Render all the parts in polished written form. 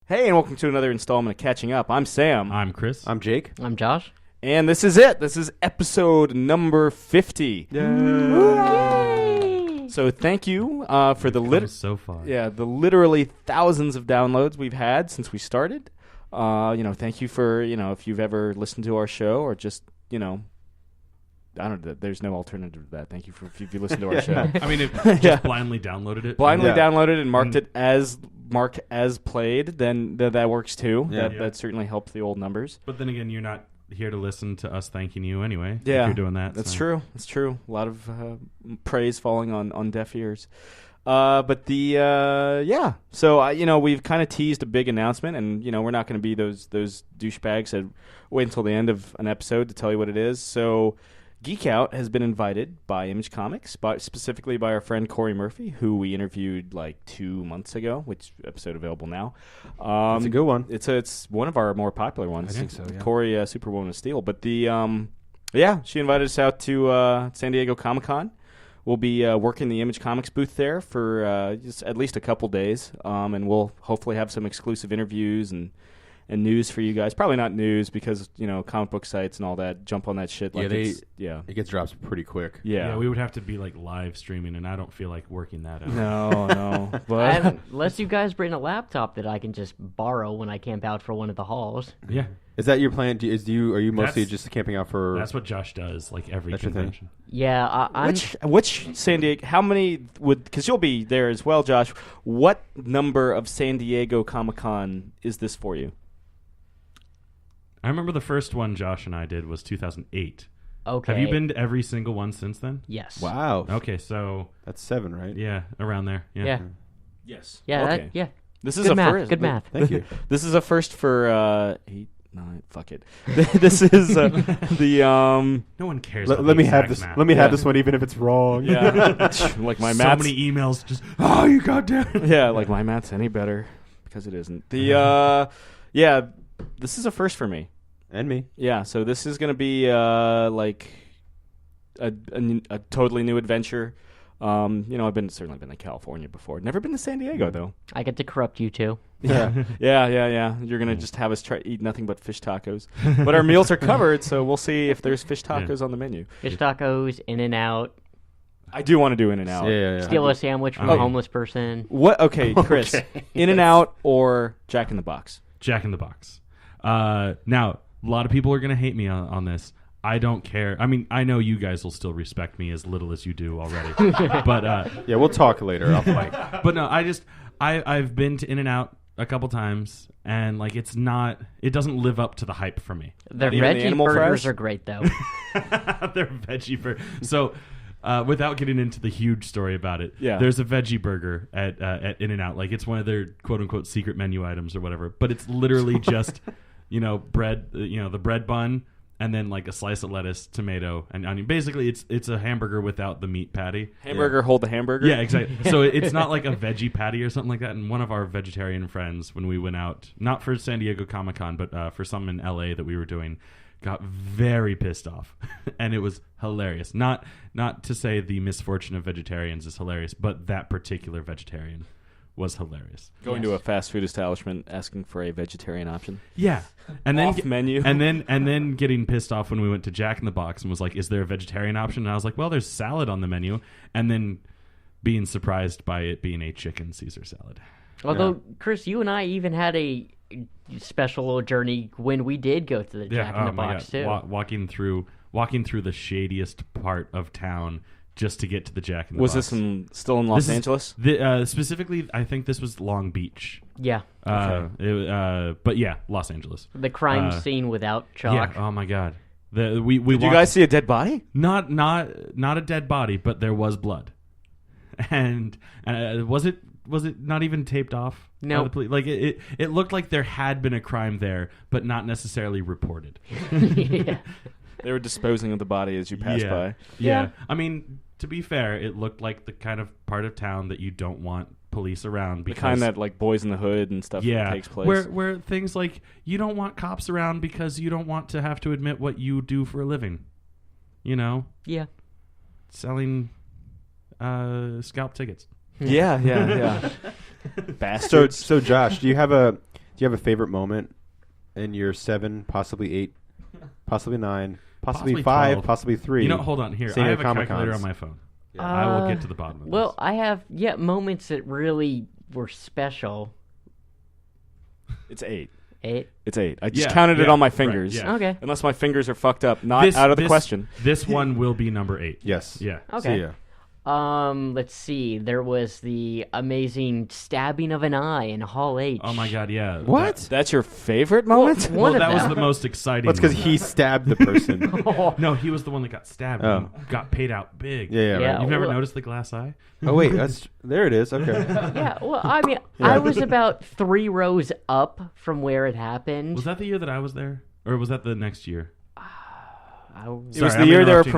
Hey, and welcome to another installment of Catching Up. I'm Sam. I'm Chris. I'm Jake. I'm Josh. And this is it. This is episode number 50. Yay! So thank you for so far. the literally thousands of downloads we've had since we started. Thank you for, if you've ever listened to our show or just, I don't know. There's no alternative to that. Thank you for if you listen to our show. I mean, if just blindly downloaded it. Blindly downloaded and marked it as played, then that works too. Yeah. That certainly helps the old numbers. But then again, you're not here to listen to us thanking you anyway. Yeah, if you're doing that. That's so. true. That's true. A lot of praise falling on deaf ears. So we've kind of teased a big announcement, and we're not going to be those douchebags that wait until the end of an episode to tell you what it is. So Geek Out has been invited by Image Comics, specifically by our friend Corey Murphy, who we interviewed like 2 months ago, which episode available now. It's a good one. It's one of our more popular ones. I think so, yeah. Corey, Superwoman of Steel. But she invited us out to San Diego Comic-Con. We'll be working the Image Comics booth there for just at least a couple days, and we'll hopefully have some exclusive interviews and news for you guys. Probably not news because, comic book sites and all that jump on that shit. Like it gets dropped pretty quick. Yeah, we would have to be like live streaming, and I don't feel like working that out. No. But Unless you guys bring a laptop that I can just borrow when I camp out for one of the halls. Yeah. Is that your plan? Are you mostly just camping out for... That's what Josh does, like every That's your convention. Yeah, I'm... Which San Diego... How many would... Because you'll be there as well, Josh. What number of San Diego Comic-Con is this for you? I remember the first one Josh and I did was 2008. Okay. Have you been to every single one since then? Yes. Wow. Okay, so... That's 7, right? Yeah, around there. Yeah. Yes. Yeah, Okay. This This is good a math. first. Good math. Thank you. This is a first for 8, 9. Fuck it. This is the No one cares Let about the me have exact this. math. Let me have this one, even if it's wrong. yeah. Like my so maths. many emails just, oh, you goddamn... Yeah, like my math's any better because it isn't. This is a first for me. And me. Yeah, so this is going to be like a totally new adventure. I've certainly been to California before. Never been to San Diego though. I get to corrupt you too. Yeah. You're going to just have us eat nothing but fish tacos. But our meals are covered, so we'll see if there's fish tacos on the menu. Fish tacos, In-N-Out, I do want to do In-N-Out. Yeah. steal a sandwich from a homeless person. What? Okay, Chris. In-N-Out or Jack in the Box? Jack in the Box. Now, a lot of people are going to hate me on this. I don't care. I mean, I know you guys will still respect me as little as you do already. But Yeah, we'll talk later off mic. but no, I've been to In-N-Out a couple times, and like it doesn't live up to the hype for me. Their Even the veggie animal burgers fries? are great though. They're veggie burger. So, without getting into the huge story about it, Yeah. there's a veggie burger at In-N-Out. Like it's one of their quote unquote secret menu items or whatever. But it's literally just bread, the bread bun, and then like a slice of lettuce, tomato, and onion. Basically, it's a hamburger without the meat patty. Hamburger, hold the hamburger? Yeah, exactly. So it's not like a veggie patty or something like that. And one of our vegetarian friends, when we went out, not for San Diego Comic-Con, but for some in LA that we were doing, got very pissed off. And it was hilarious. Not to say the misfortune of vegetarians is hilarious, but that particular vegetarian was hilarious. Going to a fast food establishment asking for a vegetarian option. Yeah. And then Off menu. And then getting pissed off when we went to Jack in the Box and was like, is there a vegetarian option? And I was like, well, there's salad on the menu. And then being surprised by it being a chicken Caesar salad. Although, Chris, you and I even had a special little journey when we did go to the Jack in the Box too. Walking through the shadiest part of town just to get to the Jack in the Was Box. this still in Los Angeles? Specifically, I think this was Long Beach. Yeah. But yeah, Los Angeles. The crime scene without chalk. Yeah. Oh my God. Did you guys see a dead body? Not a dead body, but there was blood. And was it not even taped off? No. Like it looked like there had been a crime there, but not necessarily reported. Yeah. They were disposing of the body as you passed by. Yeah. I mean, to be fair, it looked like the kind of part of town that you don't want police around. The kind that like Boys in the Hood and stuff takes place. Where things like you don't want cops around because you don't want to have to admit what you do for a living. Yeah. Selling scalp tickets. Yeah. Bastards. So Josh, do you have a you have a favorite moment in your 7, possibly 8, possibly 9, possibly 5, 12. possibly 3? You know, hold on here. San I Diego have a calculator Comic-Cons. on my phone. I will get to the bottom of this. Well, I have moments that really were special. It's 8. 8. It's 8. I just counted it on my fingers. Right, yeah. Okay. Unless my fingers are fucked up, not out of the question. This one will be number 8. Yes. Yeah. Okay. See ya. Let's see. There was the amazing stabbing of an eye in Hall H. Oh my God, yeah. What? That's your favorite moment? One Well, of that was them. the most exciting. Well, it's because moment. he stabbed the person. No, he was the one that got stabbed. Oh. And got paid out big. Yeah, Yeah. right. You've never Well- noticed the glass eye? Oh wait, there it is. Okay. Yeah, well, I mean, I was about 3 rows up from where it happened. Was that the year that I was there, or was that the next year? I- It was Sorry, the I'm year they were interrupting.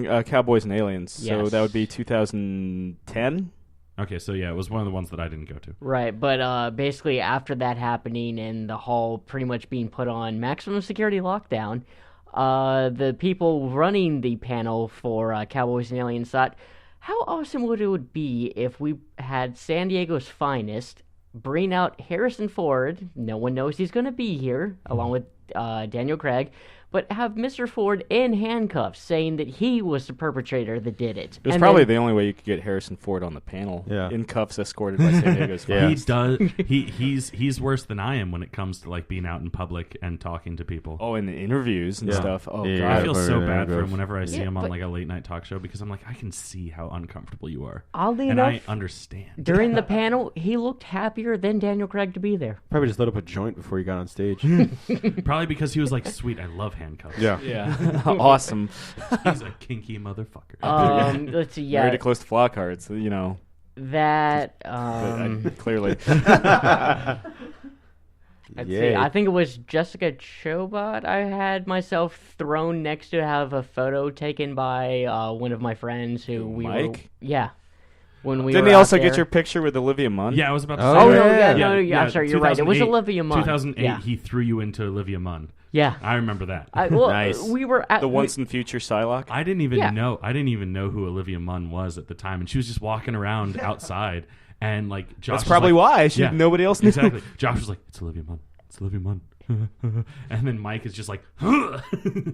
promoting Cowboys and Aliens, so Yes. that would be 2010. Okay, so yeah, it was one of the ones that I didn't go to. Right, but basically after that happening and the hall pretty much being put on maximum security lockdown, the people running the panel for Cowboys and Aliens thought, how awesome would it be if we had San Diego's finest bring out Harrison Ford, no one knows he's going to be here, along with Daniel Craig, but have Mr. Ford in handcuffs saying that he was the perpetrator that did it. It was And probably then- the only way you could get Harrison Ford on the panel. Yeah. In cuffs, escorted by San Diego's Yeah. He finest. does. He's worse than I am when it comes to like being out in public and talking to people. Oh, in the interviews and Yeah. stuff. Oh, Yeah. God. I feel so Yeah, bad for him gross. whenever I see Yeah, him on but- like a late night talk show because I'm like, I can see how uncomfortable you are, Oddly and enough, I understand. during the panel, he looked happier than Daniel Craig to be there. Probably just lit up a joint before he got on stage. Probably because he was like, "Sweet, I love handcuffs." Yeah. Yeah. Awesome. He's a kinky motherfucker. Let's see, Married yeah, to close to Flockhart's, you know. that. Clearly. Let's Yay. see, I think it was Jessica Chobot. I had myself thrown next to have a photo taken by one of my friends who we were. Mike? Yeah. When we Didn't were he also out get there. your picture with Olivia Munn? Yeah, I was about to Oh, say. Oh, that. no, yeah. no, I'm sorry, you're right. It was 2008 Olivia Munn. 2008, Yeah. he threw you into Olivia Munn. Yeah. I remember that. Well, Nice. we were at The once and future Psylocke? I didn't even Yeah. know. I didn't even know who Olivia Munn was at the time, and she was just walking around outside, and like Josh. That's was probably like, why. Nobody else knew. Exactly. Josh was like, "It's Olivia Munn. It's Olivia Munn." And then Mike is just like,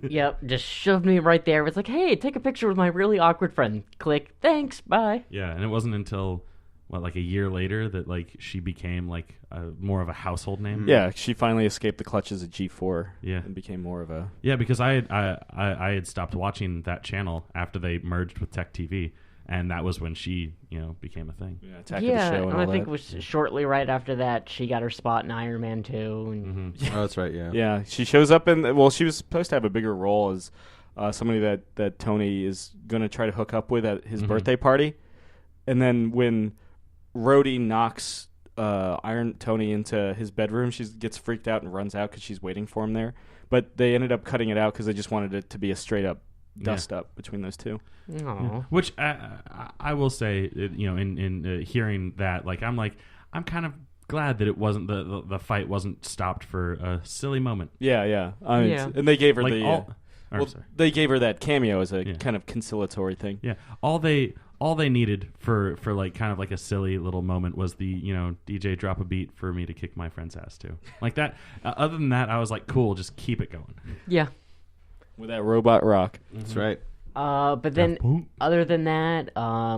Yep, just shoved me right there. It's like, hey, take a picture with my really awkward friend. Click. Thanks. Bye. Yeah, and it wasn't until like a year later that like she became like more of a household name. Yeah, she finally escaped the clutches of G4 Yeah. and became more of a... Yeah, because I had stopped watching that channel after they merged with Tech TV, and that was when she became a thing. Yeah, Attack Yeah, of the Show and and I all think that. it was shortly right after that she got her spot in Iron Man 2. And Oh, that's right. Yeah. Yeah, she shows up in... Well, she was supposed to have a bigger role as somebody that Tony is going to try to hook up with at his birthday party. And then when Rhodey knocks Iron Tony into his bedroom, she gets freaked out and runs out because she's waiting for him there. But they ended up cutting it out because they just wanted it to be a straight-up dust-up between those two. Aw. Which I will say, in hearing that, I'm kind of glad that it wasn't the fight wasn't stopped for a silly moment. Yeah, yeah. I mean, Yeah. And they gave her Like the... all, well, they gave her that cameo as a Yeah. kind of conciliatory thing. Yeah, all they needed for like kind of like a silly little moment was the DJ drop a beat for me to kick my friend's ass to, like that. Other than that, I was like, cool, just keep it going. Yeah. With that robot rock. That's right. But then, other than that,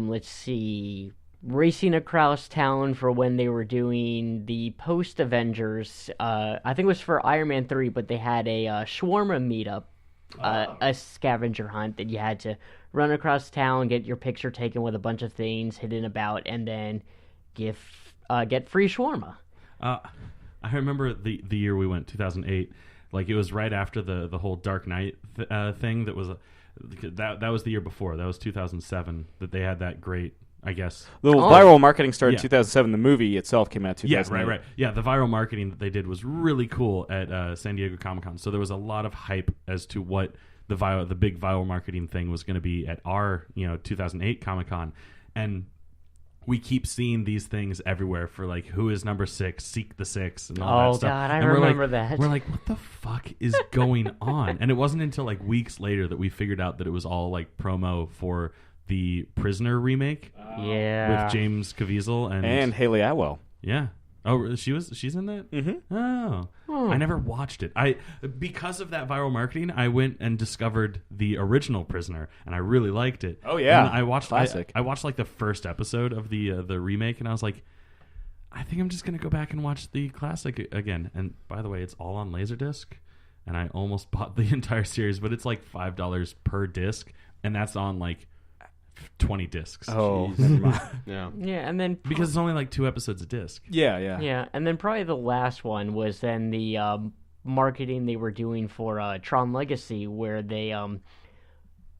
let's see. Racing across town for when they were doing the post Avengers. I think it was for Iron Man 3, but they had a shawarma meetup, a scavenger hunt that you had to run across town, get your picture taken with a bunch of things hidden about, and then get free shawarma. I remember the year we went, 2008. Like it was right after the whole Dark Knight thing. That was that was the year before. That was 2007 that they had that great. I guess The viral marketing started in Yeah. 2007. The movie itself came out in 2008. right. Yeah, the viral marketing that they did was really cool at San Diego Comic-Con. So there was a lot of hype as to what the big viral marketing thing was going to be at our 2008 Comic-Con, and we keep seeing these things everywhere for like who is number 6, Seek the Six, and all Oh, that stuff. God, I And we're remember like, that. We're like, what the fuck is going on? And it wasn't until like weeks later that we figured out that it was all like promo for the Prisoner remake Yeah. with James Caviezel And Haley Atwell. yeah. Oh, she's in that? Mm-hmm. Oh. I never watched it. Because of that viral marketing, I went and discovered the original Prisoner, and I really liked it. Oh, yeah. And I watched Classic. I watched like the first episode of the remake, and I was like, I think I'm just gonna go back and watch the classic again. And by the way, it's all on Laserdisc, and I almost bought the entire series, but it's like $5 per disc, and that's on like 20 discs. Oh, Jeez. never mind. Yeah. Yeah, and then Because it's only like 2 episodes a disc. yeah. yeah, and then probably the last one was then the marketing they were doing for Tron Legacy, where they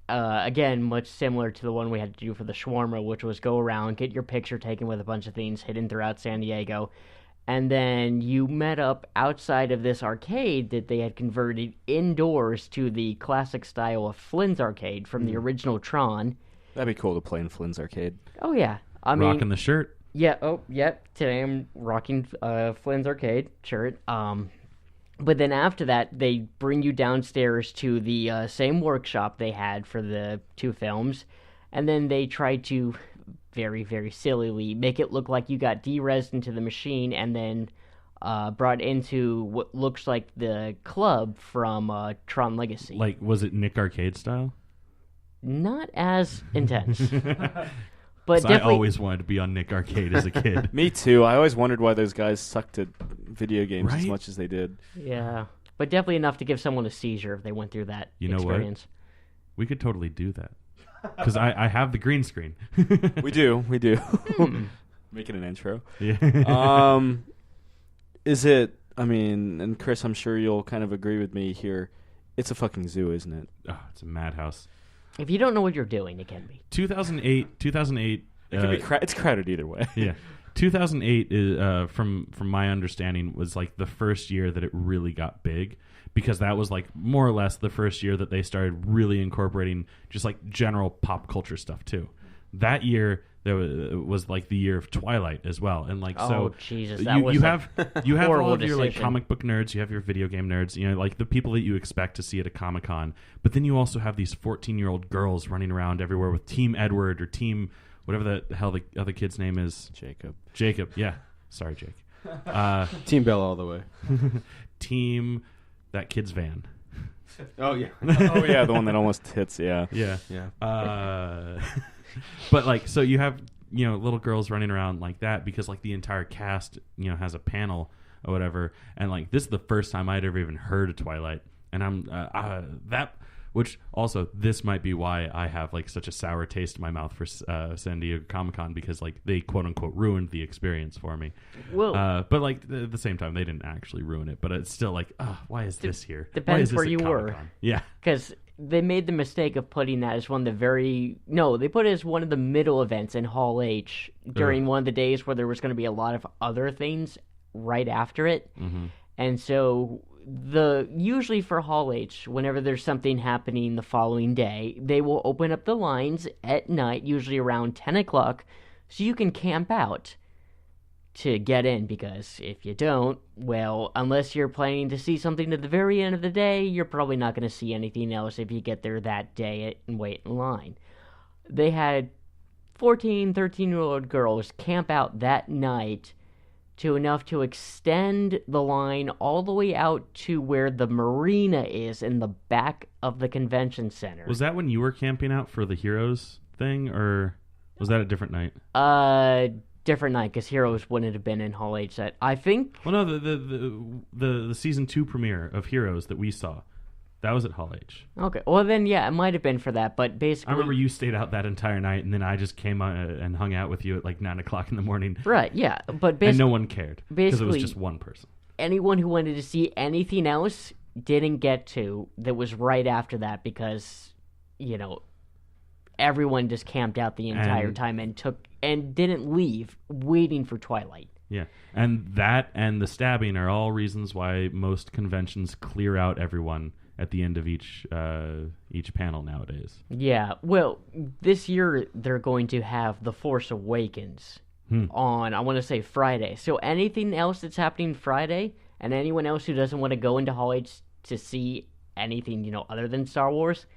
again, much similar to the one we had to do for the Shawarma, which was go around, get your picture taken with a bunch of things hidden throughout San Diego, and then you met up outside of this arcade that they had converted indoors to the classic style of Flynn's arcade from the original Tron. That'd be cool to play in Flynn's arcade. Oh yeah, I mean, Rocking the shirt. yeah. Oh yep. Today I'm rocking Flynn's arcade shirt. But then after that, they bring you downstairs to the same workshop they had for the 2 films, and then they try to very, very sillily make it look like you got de-resed into the machine and then brought into what looks like the club from Tron Legacy. Like, was it Nick Arcade style? Not as intense. But 'Cause I definitely, always wanted to be on Nick Arcade as a kid. Me too. I always wondered why those guys sucked at video games as Right? much as they did. yeah. But definitely enough to give someone a seizure if they went through that You know what? experience. We could totally do that. Because I have the green screen. We do. Making an intro. Yeah. Is it? I mean, and Chris, I'm sure you'll kind of agree with me here. It's a fucking zoo, isn't it? Oh, it's a madhouse. If you don't know what you're doing, it can be. 2008. It could be. It's crowded either way. Yeah. 2008 is, from my understanding, was like the first year that it really got big, because that was like more or less the first year that they started really incorporating just like general pop culture stuff too. That year there was like the year of Twilight as well, and like Oh, Jesus, that you was a have all horrible of your like decision. comic book nerds, you have your video game nerds, you know, like the people that you expect to see at a Comic-Con, but then you also have these 14-year-old girls running around everywhere with Team Edward or Team whatever the hell the other kid's name is. Jacob, yeah. Sorry, Jake. Team Bell all the way. Team that kid's van. Oh yeah. Oh yeah, the one that almost hits. Yeah. Yeah. Yeah. But like, so you have, you know, little girls running around like that because like the entire cast, you know, has a panel or whatever, and like this is the first time I'd ever even heard of Twilight, and I'm that. Which also, this might be why I have like such a sour taste in my mouth for San Diego Comic-Con, because like they quote unquote ruined the experience for me. Well, But like at the same time, they didn't actually ruin it. But it's still like, why is this here? depends Why is this where at you were. Comic-Con? Yeah. because they made the mistake of putting that as one of the they put it as one of the middle events in Hall H during one of the days where there was going to be a lot of other things right after it. Mm-hmm. And so usually for Hall H, whenever there's something happening the following day, they will open up the lines at night, usually around 10 o'clock, so you can camp out to get in, because if you don't, well, unless you're planning to see something at the very end of the day, you're probably not going to see anything else if you get there that day and wait in line. They had 14, 13-year-old girls camp out that night to enough to extend the line all the way out to where the marina is in the back of the convention center. Was that when you were camping out for the Heroes thing, or was that a different night? Different night, because Heroes wouldn't have been in Hall H. That I think. Well, no, the season 2 premiere of Heroes that we saw, that was at Hall H. Okay, well then, yeah, it might have been for that, but I basically, remember you stayed out that entire night, and then I just came and hung out with you at like 9 o'clock in the morning, right? Yeah, but and basically, no one cared because it was basically- just one person. anyone who wanted to see anything else didn't get to. That was right after that, because everyone just camped out the entire time and didn't leave, waiting for Twilight. Yeah, and that and the stabbing are all reasons why most conventions clear out everyone at the end of each panel nowadays. Yeah, well, this year they're going to have The Force Awakens on, I want to say, Friday. So anything else that's happening Friday, and anyone else who doesn't want to go into Hall H to see anything, other than Star Wars,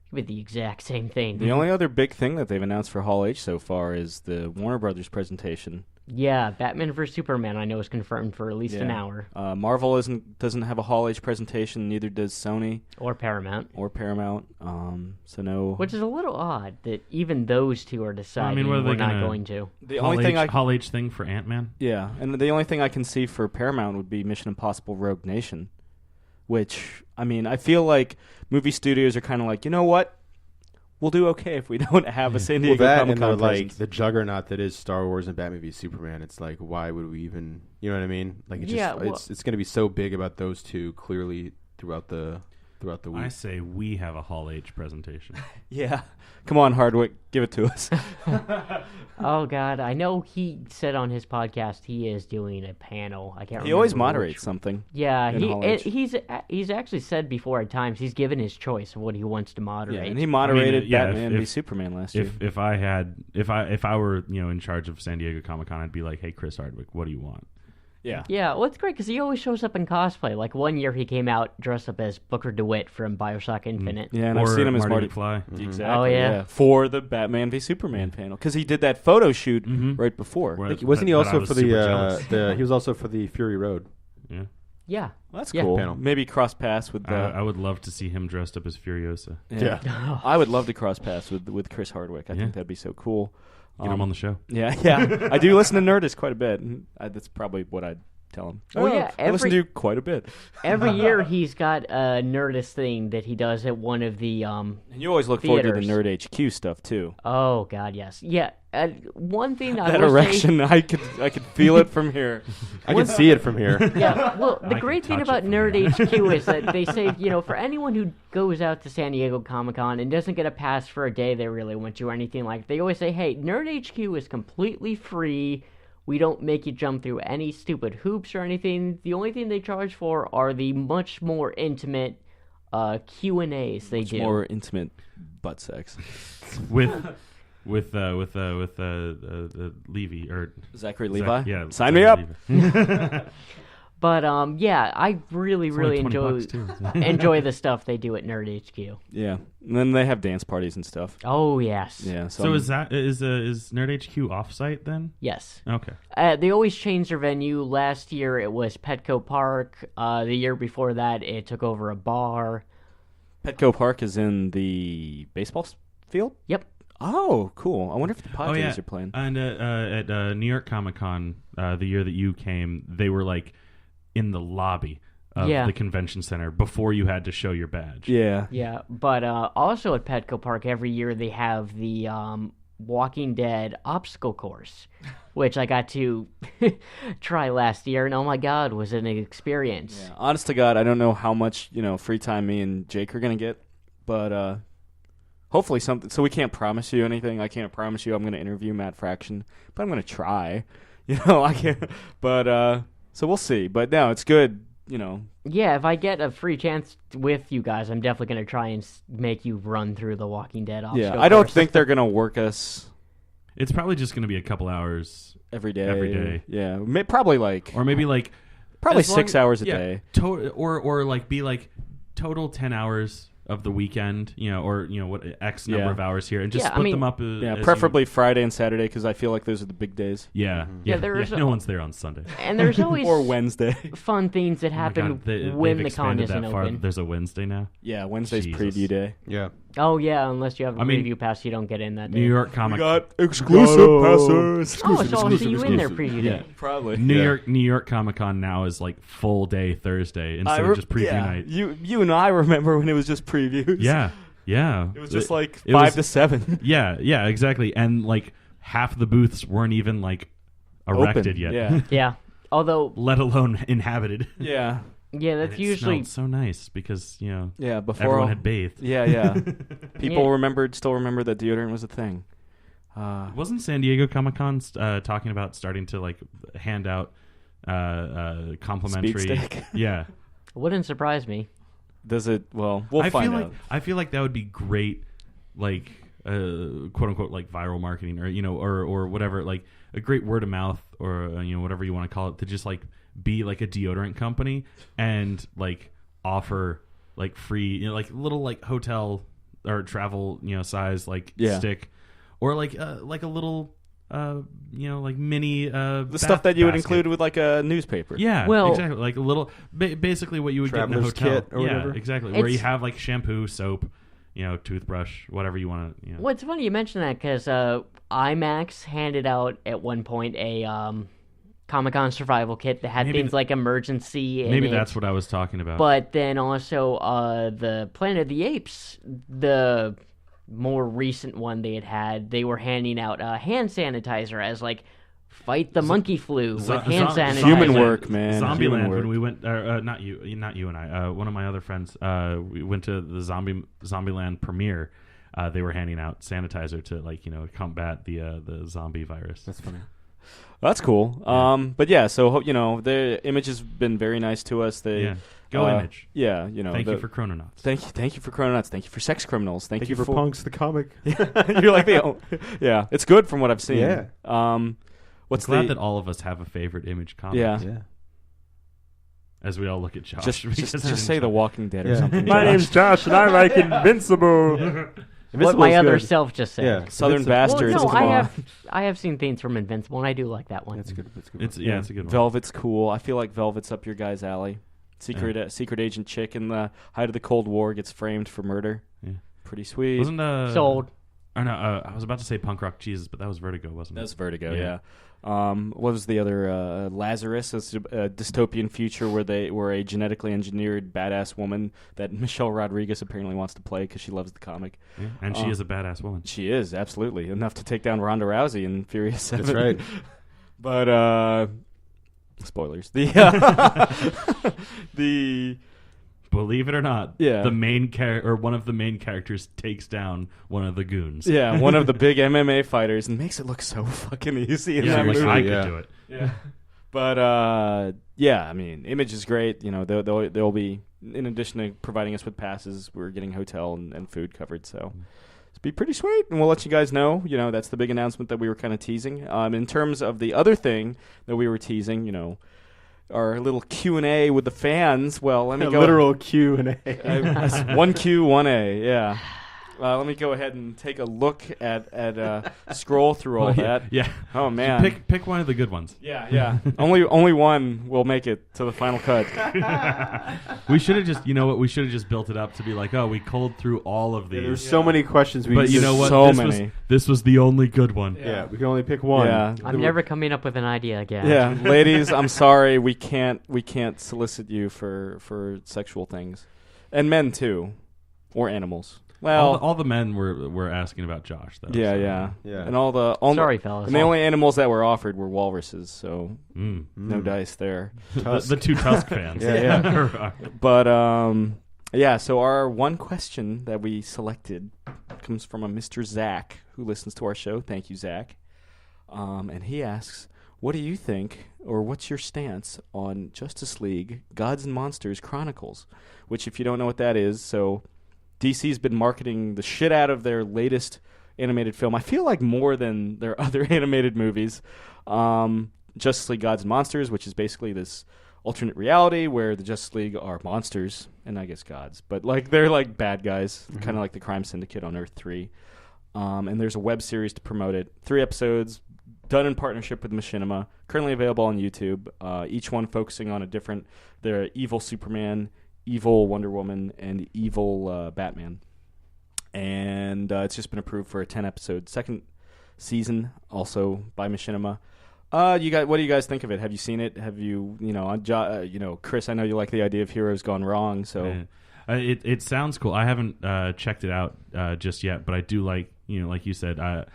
it'll be the exact same thing. The only other big thing that they've announced for Hall H so far is the Warner Brothers presentation. Yeah, Batman vs Superman I know is confirmed for at least an hour. Marvel doesn't have a Hall H presentation. Neither does Sony Or Paramount. So no. Which is a little odd that even those two are deciding what are they we're not gonna- going to. The only thing Hall H thing for Ant-Man. Yeah, and the only thing I can see for Paramount would be Mission Impossible Rogue Nation, which, I mean, I feel like movie studios are kind of like, you know what? We'll do okay if we don't have a San Diego that Comic and Con the, like presence. the juggernaut that is Star Wars and Batman v Superman. It's like, why would we even? You know what I mean? Like, it's going to be so big about those two clearly throughout the week. I say we have a Hall H presentation. Yeah. Come on, Hardwick. Give it to us. Oh God, I know he said on his podcast he is doing a panel. I can't remember. He always which- moderates something. Yeah, in Hall H. he's actually said before at times he's given his choice of what he wants to moderate. Yeah, and he moderated yeah, Batman if- v Superman last year. If I were in charge of San Diego Comic Con, I'd be like, hey, Chris Hardwick, what do you want? Yeah. Yeah, well, it's great because he always shows up in cosplay. Like one year he came out dressed up as Booker DeWitt from Bioshock Infinite. Yeah, and or I've seen him as Marty Marty. McFly. Exactly. Oh, yeah. For the Batman v Superman panel, because he did that photo shoot right before. Where- Like, wasn't he But I also was for super jealous. he was also for the Fury Road. Yeah. Yeah. Well, that's Yeah. cool. Panel. Maybe cross paths with. I would love to see him dressed up as Furiosa. Yeah. I would love to cross paths with Chris Hardwick. I Yeah. think that'd be so cool. Get him on the show. Yeah. I do listen to Nerdist quite a bit. And that's probably what I'd tell him. Oh, yeah, I listen every- to you quite a bit. Every year he's got a Nerdist thing that he does at one of the And you always look forward to the Theaters. Nerd HQ stuff too. Oh God, yes. Yeah. One thing I That will say. erection, I could feel it from here. I can see it from here. Yeah, well, I the can great thing touch about it from Nerd here. HQ is that they say, for anyone who goes out to San Diego Comic Con and doesn't get a pass for a day they really want to or anything like that, they always say, hey, Nerd HQ is completely free. We don't make you jump through any stupid hoops or anything. The only thing they charge for are the much more intimate Q&As they do. More intimate butt sex. with Levy or Zachary Levi. Yeah, Sign me up. Levi. But yeah, I really, really only enjoy $20 too. enjoy the stuff they do at Nerd HQ. Yeah, and then they have dance parties and stuff. Oh yes, Yeah. So is Nerd HQ offsite then? yes. Okay. They always change their venue. Last year it was Petco Park. The year before that it took over a bar. Petco Park is in the baseball field? Yep. Oh, cool. I wonder if the Padres are playing. And at New York Comic Con, the year that you came, they were like in the lobby of Yeah. the convention center before you had to show your badge. Yeah. Yeah, but also at Petco Park every year they have the Walking Dead obstacle course, which I got to try last year, and oh my God, was it an experience. Yeah. Honest to God, I don't know how much free time me and Jake are gonna get, but hopefully something. So we can't promise you anything. I can't promise you I'm gonna interview Matt Fraction, but I'm gonna try. I can't. But so we'll see. But no, it's good. Yeah, if I get a free chance with you guys, I'm definitely going to try and make you run through the Walking Dead obstacle Yeah, I don't course. think they're gonna work us It's probably just going to be a couple hours, every day. Every day. Yeah, probably like or maybe like probably as long- 6 hours a yeah, day. or like be like total 10 hours of the weekend, or what X number Yeah. of hours here, and just Yeah, I split mean- them up. Yeah, as preferably Friday and Saturday because I feel like those are the big days. Yeah, there's no one's there on Sunday. And there's always Or Wednesday. fun things that Oh my happen God, when they've the con expanded isn't that far. open. There's a Wednesday now. Yeah, Wednesday's Jesus. preview day. Yeah. Oh yeah, unless you have a I mean, preview pass, you don't get in that day. New York Comic. exclusive passes. Oh, so I'll see you in there preview day. Probably. New York Comic Con now is like full day Thursday instead of just preview night. You and I remember when it was just previews. Yeah. It was just like it 5 was- to 7. Yeah, exactly. And like half the booths weren't even like erected Open. yet. Yeah. Yeah. Although, Let alone inhabited. Yeah. yeah, And that's it usually smelled so nice because Yeah, before everyone had bathed. Yeah. People Yeah. still remember that deodorant was a thing. Wasn't San Diego Comic Con talking about starting to like hand out complimentary? Speed stick. Yeah. wouldn't surprise me. Does it? Well, we'll I find feel out. like I feel like that would be great, like quote unquote like viral marketing or whatever, like a great word of mouth or whatever you want to call it, to just like be like a deodorant company and like offer like free like little like hotel or travel size like Yeah. stick or like a little like mini the stuff that you would include with like a newspaper. Yeah, well, exactly. Like a little, basically what you would get in a Traveler's hotel. kit or whatever. Exactly. Where you have like shampoo, soap, toothbrush, whatever you want to. Well, it's funny you mention that because IMAX handed out at one point a Comic-Con survival kit that had things like emergency. Maybe that's what I was talking about. But then also the Planet of the Apes, the more recent one they were handing out hand sanitizer as like fight the monkey flu with hand sanitizer. Human work, man. Zombieland, when we went, not you and I, one of my other friends, we went to the Zombieland premiere. They were handing out sanitizer to combat the zombie virus. That's funny. That's cool. But yeah, so the Image has been very nice to us. They Image. Yeah, Thank you for Chrononauts. Thank you for Chrononauts. Thank you for Sex Criminals. Thank you for Punks the comic. You're like yeah, it's good from what I've seen. Yeah. I'm glad that all of us have a favorite Image comic. Yeah. As we all look at Josh. Just say The Walking Dead or something. My name's Josh, and I like Invincible. What my other self just said. Yeah. Southern Bastards. Well, no, I have seen things from Invincible, and I do like that one. That's good. It's a good one. Velvet's cool. I feel like Velvet's up your guys' alley. Secret agent chick in the height of the Cold War gets framed for murder. Yeah. Pretty sweet. Wasn't sold? Or no, I was about to say Punk Rock Jesus, but that was Vertigo, wasn't it? That was Vertigo. Yeah. What was the other? Lazarus. It's a dystopian future where a genetically engineered badass woman that Michelle Rodriguez apparently wants to play because she loves the comic. Yeah. And she is a badass woman. She is, absolutely. Enough to take down Ronda Rousey in Furious 7. That's right. But spoilers. The Believe it or not, the main or one of the main characters takes down one of the goons. Yeah, one of the big MMA fighters, and makes it look so fucking easy in that movie. I could do it. Yeah. But I mean, Image is great. They'll be, in addition to providing us with passes, we're getting hotel and food covered. So it'll be pretty sweet, and we'll let you guys know. That's the big announcement that we were kind of teasing. In terms of the other thing that we were teasing, our little Q&A with the fans. Well, let me go. Literal Q&A. 1Q, 1A, yeah. Let me go ahead and take a look at scroll through all that. Yeah. Oh man. Pick one of the good ones. Yeah. only one will make it to the final cut. We should have just, we should have just built it up to be like, oh, we culled through all of these. There's so many questions. But you know what? So many. This was the only good one. Yeah, we can only pick one. Yeah. I'm never coming up with an idea again. Yeah, ladies, I'm sorry, we can't solicit you for sexual things, and men too, or animals. Well, all the men were asking about Josh, though. Yeah. And sorry, fellas. And the only animals that were offered were walruses, so no dice there. The two Tusk fans. Yeah. But so our one question that we selected comes from a Mr. Zach who listens to our show. Thank you, Zach. And he asks, "What do you think, or what's your stance on Justice League Gods and Monsters Chronicles?" Which, if you don't know what that is, so DC's been marketing the shit out of their latest animated film. I feel like more than their other animated movies. Justice League Gods and Monsters, which is basically this alternate reality where the Justice League are monsters, and I guess gods, but they're like bad guys, kind of like the Crime Syndicate on Earth 3. And there's a web series to promote it. 3 episodes, done in partnership with Machinima, currently available on YouTube. Each one focusing on their evil Superman, evil Wonder Woman, and evil Batman. And it's just been approved for a 10-episode second season, also by Machinima. What do you guys think of it? Have you seen it? Have you, Chris, I know you like the idea of Heroes Gone Wrong, so... It sounds cool. I haven't checked it out just yet, but I do like you said,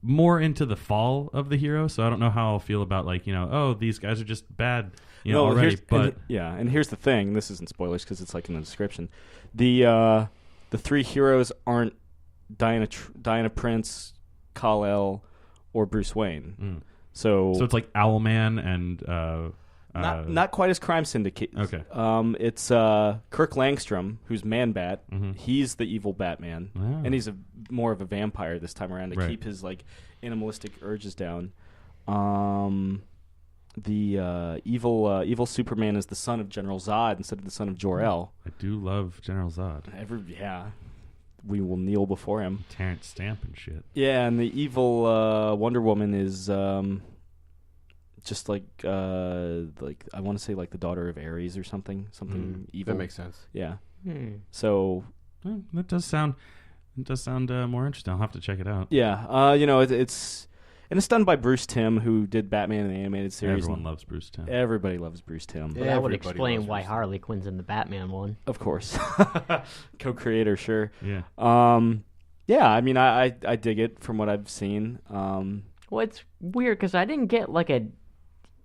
more into the fall of the hero, so I don't know how I'll feel about these guys are just bad already. And here's the thing. This isn't spoilers because it's in the description. The 3 heroes aren't Diana Prince, Kal-El, or Bruce Wayne. So it's like Owlman and... Not quite as Crime Syndicate. Okay. It's Kirk Langstrom, who's Man-Bat. Mm-hmm. He's the evil Batman. Oh. And he's more of a vampire this time around to keep his animalistic urges down. The evil Superman is the son of General Zod instead of the son of Jor-El. I do love General Zod. we will kneel before him. Terrence Stamp and shit. Yeah, and the evil Wonder Woman is just like I want to say like the daughter of Ares or something evil. That makes sense. Yeah. So that does sound more interesting. I'll have to check it out. yeah, it's done by Bruce Timm, who did Batman in the animated series. Everyone loves Bruce Timm. Everybody loves Bruce Timm. Well, that would explain why Harley Quinn's in the Batman one. Of course. Co-creator, sure. Yeah. Yeah, I mean, I dig it from what I've seen. Well, it's weird because I didn't get like a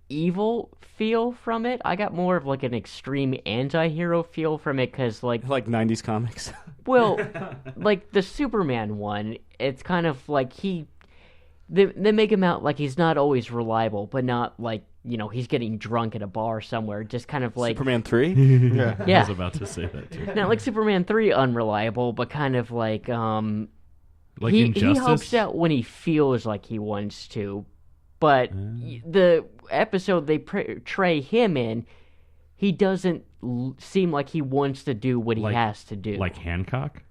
evil feel from it. I got more of like an extreme anti-hero feel from it because like 90s comics. Well, like the Superman one, it's kind of like they make him out like he's not always reliable, but not like, he's getting drunk at a bar somewhere. Just kind of like Superman 3? Yeah. I was about to say that too. Not like Superman 3 unreliable, but kind of like like he Injustice? helps out when he feels like he wants to. But the episode they portray him in, he doesn't seem like he wants to do what he has to do. Like Hancock?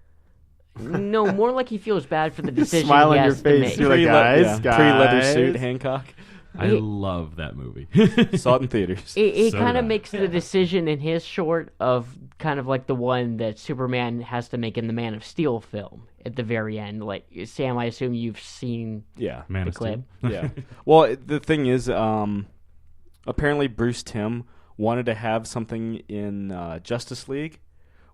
No, more like he feels bad for the decision Smile he on your has to face. make. You're like, guys. Pre-leather suit, Hancock. I love that movie. Saw it in theaters. It So kind did of I. makes the decision in his short of kind of like the one that Superman has to make in the Man of Steel film at the very end. Like, Sam, I assume you've seen Yeah. Man the of Steel. clip. Yeah. Well, the thing is, apparently Bruce Timm wanted to have something in Justice League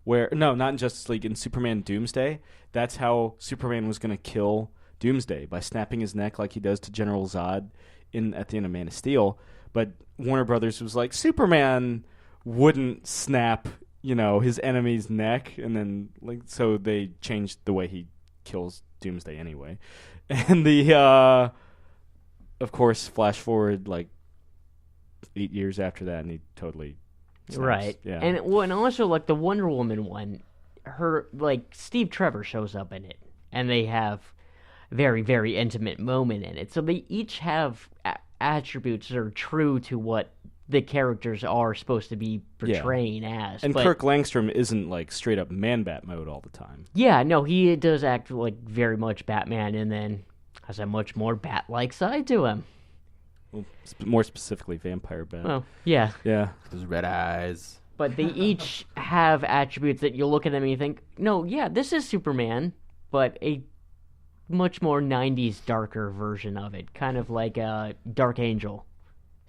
not in Justice League, in Superman Doomsday. That's how Superman was going to kill Doomsday, by snapping his neck like he does to General Zod at the end of Man of Steel. But Warner Brothers was like, Superman wouldn't snap, his enemy's neck, and then so they changed the way he kills Doomsday anyway. And of course, flash forward 8 years after that, and he totally snaps. Right. Yeah. And also, like, the Wonder Woman one, Steve Trevor shows up in it, and they have very, very intimate moment in it. So they each have attributes that are true to what the characters are supposed to be portraying as. And Kirk Langstrom isn't, straight up Man-Bat mode all the time. Yeah, no, he does act very much Batman, and then has a much more Bat-like side to him. Well, more specifically, Vampire Bat. Well, yeah. Yeah. Those red eyes. But they each have attributes that you look at them and you think, no, yeah, this is Superman, but a much more 90s darker version of it. Kind of like a Dark Angel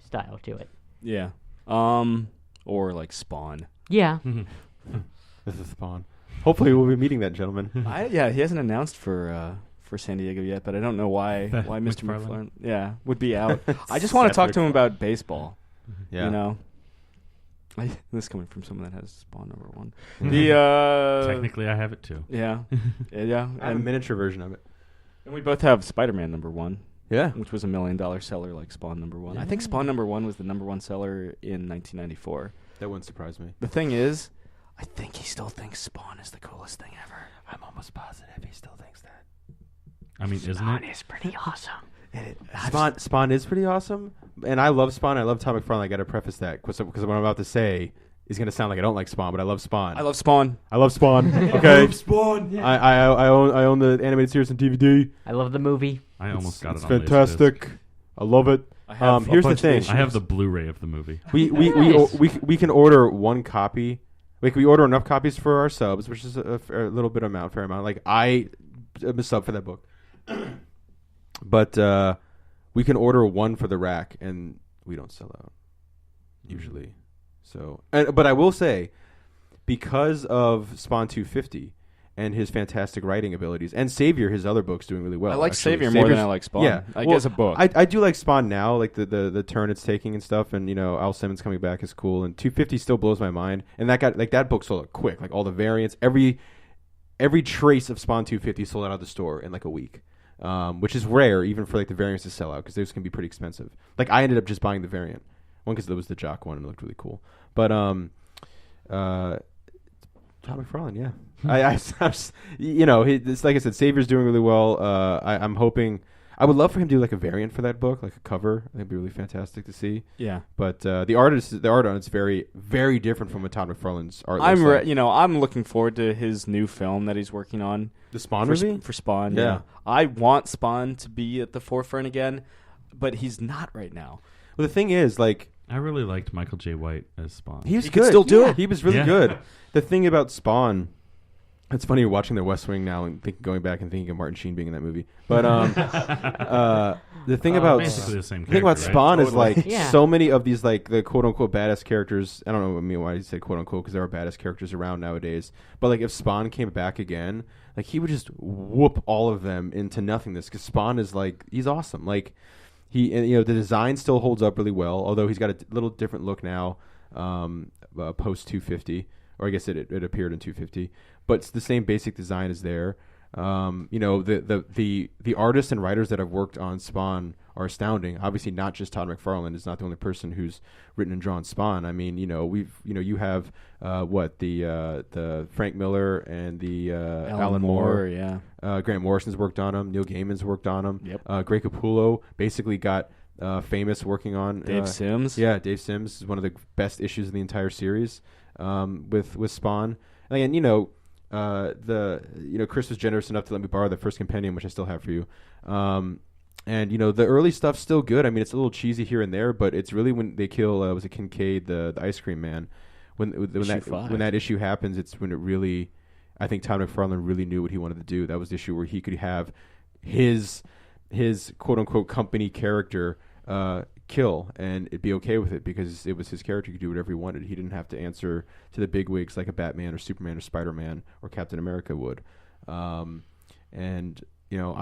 style to it. Yeah. Or Spawn. Yeah. This is Spawn. Hopefully we'll be meeting that gentleman. Yeah, he hasn't announced for San Diego yet, but I don't know why Mr. McFarlane would be out. I just want to talk to him about baseball. Yeah. This is coming from someone that has Spawn #1. The Technically, I have it too. yeah. I have a miniature version of it. And we both have Spider-Man #1. Yeah. Which was $1 million seller like Spawn #1. I think Spawn #1 was the #1 seller in 1994. That wouldn't surprise me. The thing is, I think he still thinks Spawn is the coolest thing ever. I'm almost positive he still thinks that. I mean, isn't Spawn it? is pretty awesome. Spawn is pretty awesome, and I love Spawn. I love Todd McFarlane. I got to preface that because what I'm about to say is going to sound like I don't like Spawn, but I love Spawn. I love Spawn. I love Spawn. Okay, Spawn. Yeah. I own the animated series on DVD. I love the movie. I almost got it. It's on fantastic. Laserdisc. I love it. I have a here's the bunch of thing. issues. I have the Blu-ray of the movie. Nice. We can order one copy. We order enough copies for our subs, which is a little bit fair amount. I am a sub for that book. But we can order one for the rack, and we don't sell out usually. So, but I will say, because of Spawn 250 and his fantastic writing abilities, and Savior, his other book's doing really well. I like actually. Savior more than I like Spawn. Yeah, as a book. I do like Spawn now, like the turn it's taking and stuff, and Al Simmons coming back is cool, and 250 still blows my mind. And that book sold out quick, all the variants, every trace of Spawn 250 sold out of the store in a week. Which is rare, even for the variants to sell out, because those can be pretty expensive. I ended up just buying the variant one because it was the Jock one and it looked really cool. But Todd McFarlane, yeah, it's like I said, Savior's doing really well. I'm hoping. I would love for him to do like a variant for that book, like a cover. I think it'd be really fantastic to see. Yeah. But the art on it's very, very different from what Todd McFarlane's art looks like. I'm looking forward to his new film that he's working on. The Spawn movie? For Spawn, Yeah. yeah. I want Spawn to be at the forefront again, but he's not right now. Well, the thing is, like, I really liked Michael J. White as Spawn. he was He good. could still do it. He was really Yeah. good. The thing about Spawn, it's funny watching The West Wing now and going back and thinking of Martin Sheen being in that movie. But the thing about basically the same the thing about character, right? Spawn is Totally. like Yeah. so many of these like the quote unquote badass characters. I don't know why I say quote unquote because there are badass characters around nowadays. But like if Spawn came back again, like he would just whoop all of them into nothingness because Spawn is like he's awesome. Like he and, the design still holds up really well, although he's got a little different look now post 250, or I guess it appeared in 250. But it's the same basic design is there. The artists and writers that have worked on Spawn are astounding. Obviously, not just Todd McFarlane is not the only person who's written and drawn Spawn. I mean, you have the Frank Miller and the Alan Moore. Yeah. Grant Morrison's worked on him. Neil Gaiman's worked on him. Yep. Greg Capullo basically got famous working on Dave Sims. Yeah, Dave Sims is one of the best issues in the entire series with Spawn. And Chris was generous enough to let me borrow the first compendium, which I still have for you. And the early stuff's still good. I mean, it's a little cheesy here and there, but it's really when they kill was it Kincaid, the ice cream man, when that issue happens, it's when it really, I think Todd McFarlane really knew what he wanted to do. That was the issue where he could have his quote unquote company character kill and it'd be okay with it because it was his character. He could do whatever he wanted. He didn't have to answer to the bigwigs like a Batman or Superman or Spider-Man or Captain America would. I'm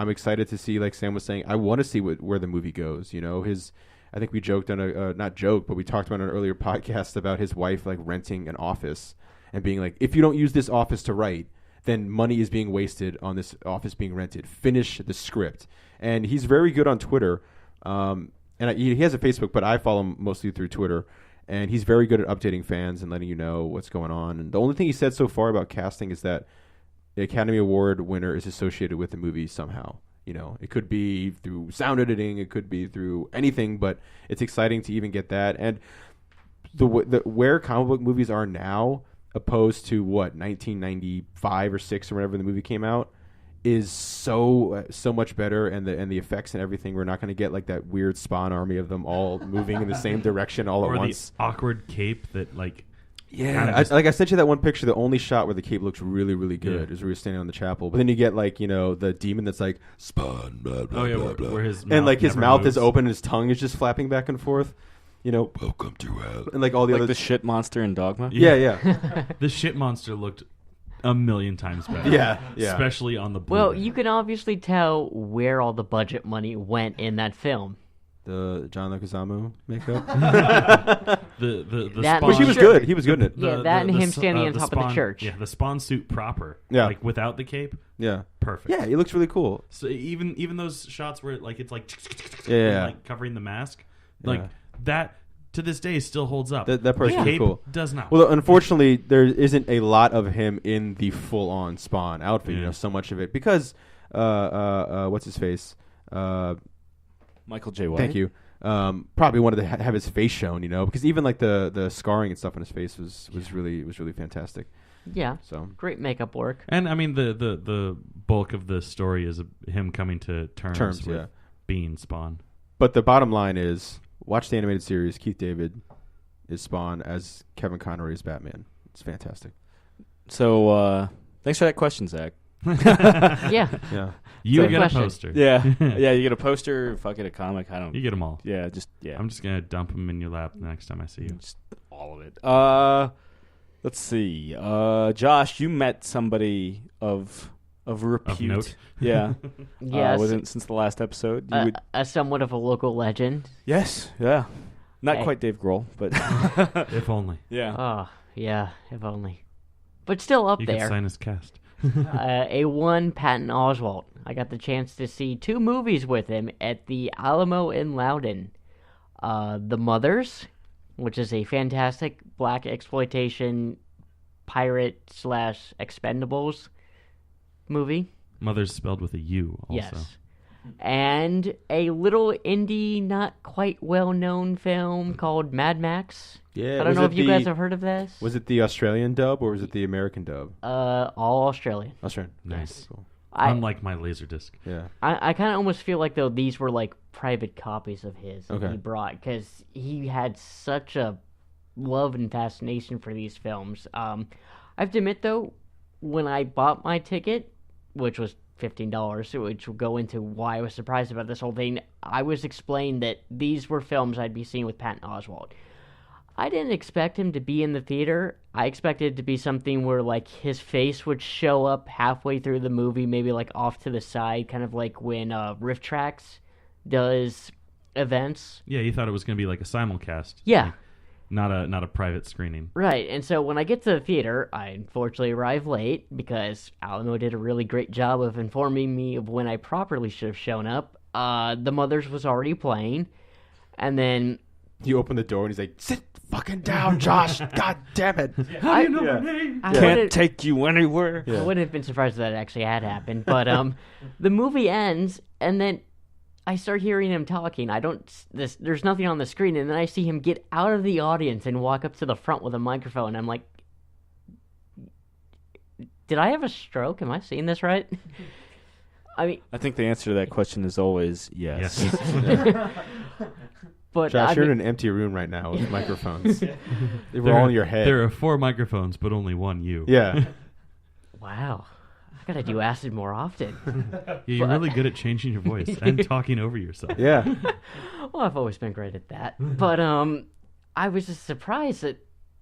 excited to see, like Sam was saying, I want to see where the movie goes. I think we joked on not joke, but we talked about on an earlier podcast about his wife like renting an office and being like, if you don't use this office to write, then money is being wasted on this office being rented. Finish the script. And he's very good on Twitter. He has a Facebook, but I follow him mostly through Twitter. And he's very good at updating fans and letting you know what's going on. And the only thing he said so far about casting is that the Academy Award winner is associated with the movie somehow. It could be through sound editing, it could be through anything, but it's exciting to even get that. And where comic book movies are now, opposed to 1995 or 6 or whenever the movie came out, is so much better, and the effects and everything. We're not going to get like that weird Spawn army of them all moving in the same direction all at once. Or the awkward cape that like. Yeah, I sent you that one picture. The only shot where the cape looks really, really good is where you're standing on the chapel. But then you get like the demon that's like Spawn, blah blah blah blah, where his and like his mouth moves. is open and his tongue is just flapping back and forth. Welcome to hell, and like all the Like other the shit monster in Dogma. yeah. The shit monster looked a million times better. Yeah. Especially on the Blu-ray. Well, you can obviously tell where all the budget money went in that film. The John Leguizamo makeup. the That Spawn, Which he was good. He was good in it. Yeah, that and him standing on top of the Spawn- church. Yeah, the Spawn suit proper. Yeah. Like without the cape, Yeah. perfect. Yeah, he looks really cool. So even those shots where like it's like Yeah. like covering the mask, like Yeah. that to this day still holds up. That part's the really cape cool. does not. Well, unfortunately, there isn't a lot of him in the full-on Spawn outfit. Yeah. So much of it because what's his face? Michael J. White. Thank you. Probably wanted to have his face shown, because even like the scarring and stuff on his face was really fantastic. Yeah, So great makeup work. And I mean the bulk of the story is him coming to terms with yeah. being Spawn. But the bottom line is, watch the animated series. Keith David is Spawn as Kevin Conroy is Batman. It's fantastic. So thanks for that question, Zach. Yeah. Yeah. You Good get question. a poster. Yeah, yeah. You get a poster, fucking a comic. I don't. You get them all. Yeah, yeah. I'm just gonna dump them in your lap the next time I see you. Just all of it. Let's see. Josh, you met somebody of repute. note? Yeah. Yes. Since the last episode. You would, A somewhat of a local legend. yes. Yeah. Not Hey. quite Dave Grohl, but If only. yeah. Oh, yeah, if only. But still up You could there. sign his cast. A1 Patton Oswalt. I got the chance to see 2 movies with him at the Alamo in Loudon. The Mothers, which is a fantastic black exploitation pirate / Expendables movie. Mother's spelled with a U also. Yes. and a little indie, not quite well-known film called Mad Max. Yeah, I don't know if you guys have heard of this. Was it the Australian dub or was it the American dub? All Australian. Australian. Nice. Cool. Unlike my Laserdisc. Yeah. I kind of almost feel like, though, these were like private copies of his that Okay. he brought, because he had such a love and fascination for these films. I have to admit, though, when I bought my ticket, which was $15, which will go into why I was surprised about this whole thing, I was explained that these were films I'd be seeing with Patton Oswalt. I didn't expect him to be in the theater. I expected it to be something where, like, his face would show up halfway through the movie, maybe, like, off to the side, kind of like when Riff Tracks does events. Yeah, you thought it was going to be like a simulcast. Yeah. Like, not a private screening. Right, and so when I get to the theater, I unfortunately arrive late because Alamo did a really great job of informing me of when I properly should have shown up. The Mothers was already playing, and then... You open the door and he's like, "Sit fucking down, Josh. God damn it." How do you know my name? I Can't wouldn't- take you anywhere. I wouldn't have been surprised if that actually had happened. But the movie ends, and then I start hearing him talking. There's nothing on the screen, and then I see him get out of the audience and walk up to the front with a microphone. I'm like, did I have a stroke? Am I seeing this right? I mean, I think the answer to that question is always yes. but Josh, I you're mean, in an empty room right now with microphones. They were all in your head. There are 4 microphones, but only one you. Yeah. wow, I gotta do acid more often. Yeah, you're really good at changing your voice and talking over yourself. Yeah. Well, I've always been great at that. But I was just surprised that,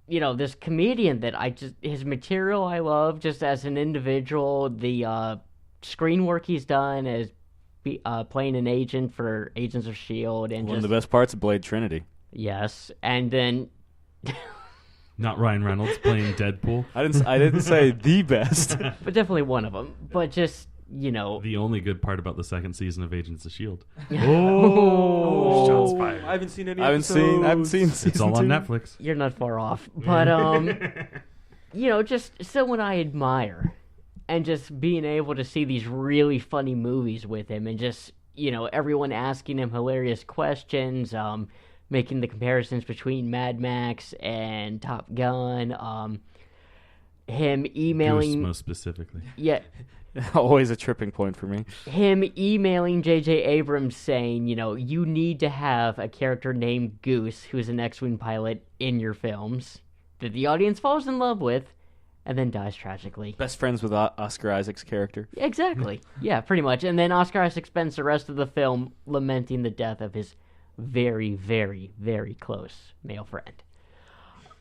this comedian that his material I love just as an individual, the screen work he's done as playing an agent for Agents of S.H.I.E.L.D. and One of just, the best parts of Blade Trinity. yes, and then Not Ryan Reynolds playing Deadpool. I didn't say the best. but definitely one of them. But just, The only good part about the second season of Agents of S.H.I.E.L.D. Oh, Shots fired. I haven't seen any I haven't seen It's season all on 2. Netflix. you're not far off. But just someone I admire, and just being able to see these really funny movies with him, and just everyone asking him hilarious questions, making the comparisons between Mad Max and Top Gun, him emailing, Goose, most specifically. yeah, Always a tripping point for me. him emailing J.J. Abrams saying, you need to have a character named Goose, who's an X-Wing pilot, in your films that the audience falls in love with, and then dies tragically. Best friends with Oscar Isaac's character. Exactly. Yeah, pretty much. And then Oscar Isaac spends the rest of the film lamenting the death of his very, very, very close male friend.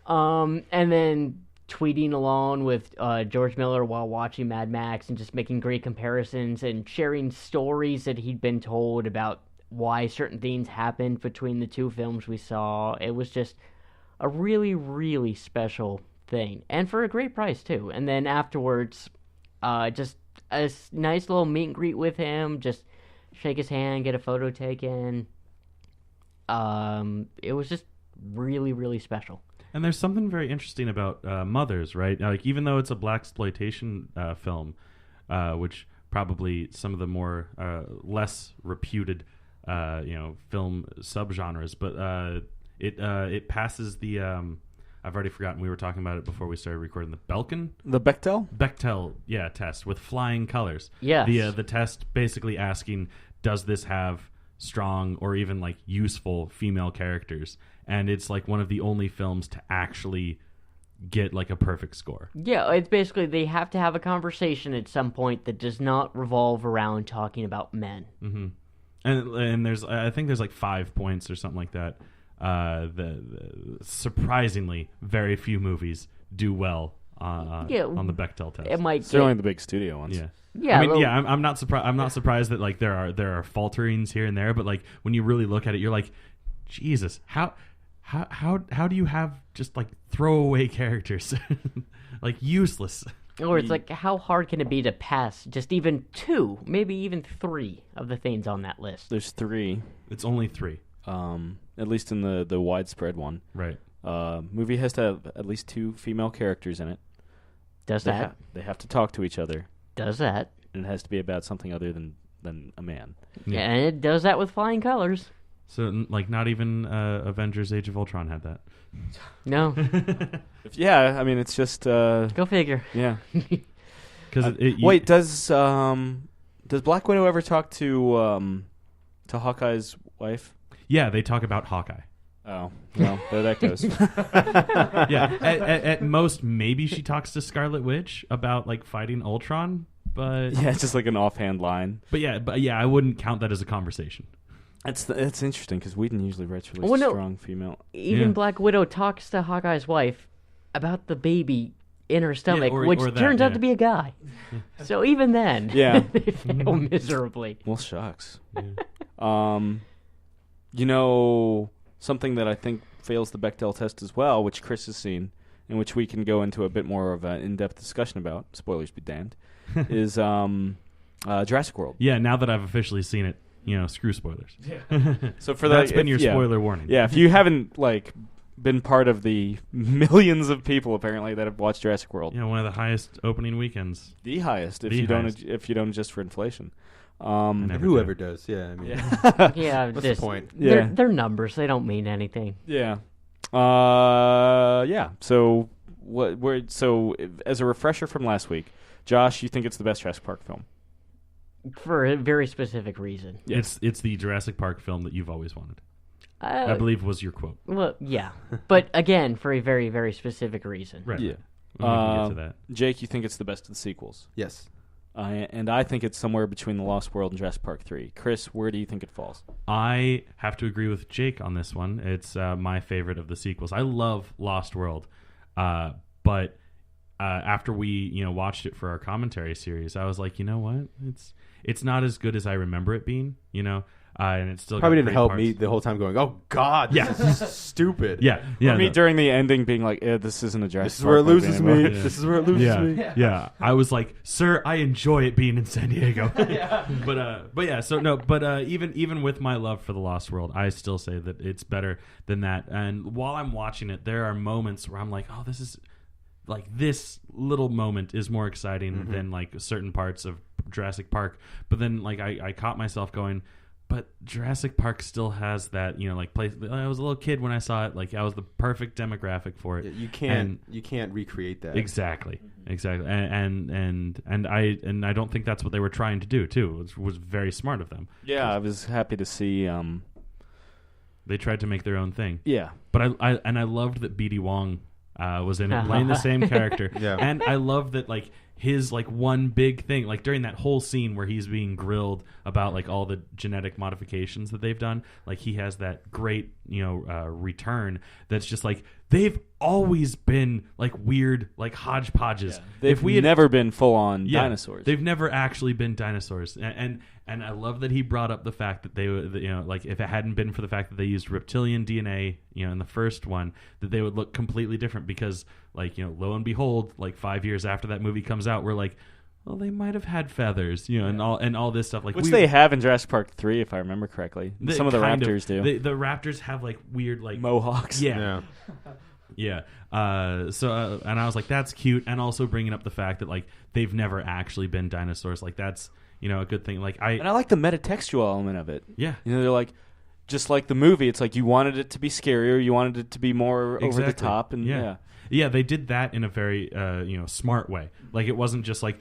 And then tweeting along with George Miller while watching Mad Max and just making great comparisons and sharing stories that he'd been told about why certain things happened between the two films we saw. It was just a really, really special thing, and for a great price too. And then afterwards, just a nice little meet and greet with him, just shake his hand, get a photo taken. It was just really, really special. And there's something very interesting about Mothers, right? Like, even though it's a blaxploitation film, which probably some of the more less reputed film subgenres, but it passes the I've already forgotten. We were talking about it before we started recording. The The Bechdel? Bechdel test with flying colors. Yes. The test basically asking, does this have strong or even like useful female characters? And it's like one of the only films to actually get like a perfect score. Yeah, it's basically they have to have a conversation at some point that does not revolve around talking about men. Mm-hmm. And there's I think there's like 5 points or something like that. The surprisingly very few movies do well on the Bechdel test. It might Certainly get, the big studio ones. Yeah. yeah, I mean, well, I'm not surprised. I'm not surprised that like there are falterings here and there, but like when you really look at it, you're like, Jesus, how do you have just like throwaway characters, like useless? or it's like, how hard can it be to pass just even 2, maybe even 3 of the things on that list? There's 3, It's only 3, at least in the widespread one. right? Movie has to have at least 2 female characters in it. Does They, that? they have to talk to each other, Does that? and it has to be about something other than than a man. Yeah, and it does that with flying colors. So, like, not even Avengers: Age of Ultron had that. No, Yeah, I mean, it's just go figure. yeah. Because Wait, does Black Widow ever talk to Hawkeye's wife? Yeah, they talk about Hawkeye. Oh, well, there that goes. Yeah, at most, maybe she talks to Scarlet Witch about like fighting Ultron, but Yeah, it's just like an offhand line. but yeah, I wouldn't count that as a conversation. It's interesting because Whedon usually writes really Well, no. strong female. Even Yeah. Black Widow talks to Hawkeye's wife about the baby in her stomach, which or that, turns out yeah. to be a guy. So even then, Yeah. they fail miserably. Well, shucks. Yeah. You know, something that I think fails the Bechdel test as well, which Chris has seen, and which we can go into a bit more of an in-depth discussion about, spoilers be damned, is Jurassic World. Yeah, now that I've officially seen it, screw spoilers. So for That's the, been your yeah. spoiler warning. Yeah, if you haven't, like, been part of the millions of people, apparently, that have watched Jurassic World. Yeah, one of the highest opening weekends. The highest, if The you highest. don't adjust for inflation. never Whoever does, yeah. I mean, Yeah, what's the point? Yeah. They're numbers. They don't mean anything. Yeah. Yeah. So as a refresher from last week, Josh, you think it's the best Jurassic Park film? For a very specific reason. Yes. It's the Jurassic Park film that you've always wanted. I believe was your quote. Well, yeah. But again, for a very, very specific reason. Right. Yeah. We can get to that. Jake, you think it's the best of the sequels? Yes. And I think it's somewhere between The Lost World and Jurassic Park 3. Chris, where do you think it falls? I have to agree with Jake on this one. It's my favorite of the sequels. I love Lost World, but after we watched it for our commentary series, I was like, you know what? It's not as good as I remember it being. And it still Probably got didn't great help parts. me the whole time going, oh, God, this is stupid. Yeah, For me, no. during the ending, being like, this isn't a Jurassic This is where it Park movie loses anymore. me. Yeah. This is where it loses me. Yeah. I was like, sir, I enjoy it being in San Diego. But yeah. So no. But even with my love for The Lost World, I still say that it's better than that. And while I'm watching it, there are moments where I'm like, oh, this little moment is more exciting than like certain parts of Jurassic Park. But then like I caught myself going, but Jurassic Park still has that, place. I was a little kid when I saw it. Like I was the perfect demographic for it. You can't recreate that. Exactly. And I don't think that's what they were trying to do too. It was very smart of them. Yeah, I was happy to see. They tried to make their own thing. Yeah. But I loved that BD Wong was in it playing the same character. Yeah. And I love that like his like one big thing, like during that whole scene where he's being grilled about like all the genetic modifications that they've done, like he has that great return that's just like they've always been like weird like hodgepodges. They've never been full on dinosaurs. They've never actually been dinosaurs, and I love that he brought up the fact that they would, like if it hadn't been for the fact that they used reptilian DNA, in the first one, that they would look completely different because, like, lo and behold, like 5 years after that movie comes out, we're like, well, they might have had feathers, and all this stuff, like which they have in Jurassic Park 3, if I remember correctly. Some of the raptors do. The raptors have like weird like mohawks. Yeah. Yeah. So and I was like, that's cute, and also bringing up the fact that like they've never actually been dinosaurs, like that's a good thing. Like and I like the metatextual element of it. Yeah. They're like, just like the movie, it's like you wanted it to be scarier, you wanted it to be more over the top, and yeah, they did that in a very smart way. Like it wasn't just like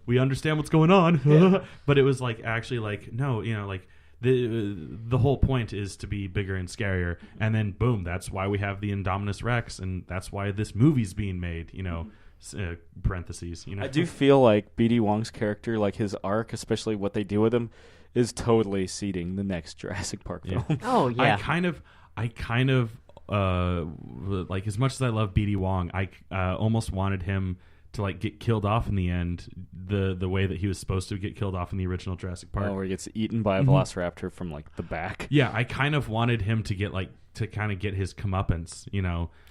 we understand what's going on, but it was like actually like no, like. The whole point is to be bigger and scarier, and then boom, that's why we have the Indominus Rex, and that's why this movie's being made. Parentheses. I do feel like BD Wong's character, like his arc, especially what they do with him, is totally seeding the next Jurassic Park film. Oh yeah. I kind of like, as much as I love BD Wong, I almost wanted him to like get killed off in the end, the way that he was supposed to get killed off in the original Jurassic Park. Where he gets eaten by a velociraptor from like the back. Yeah, I kind of wanted him to get kind of get his comeuppance,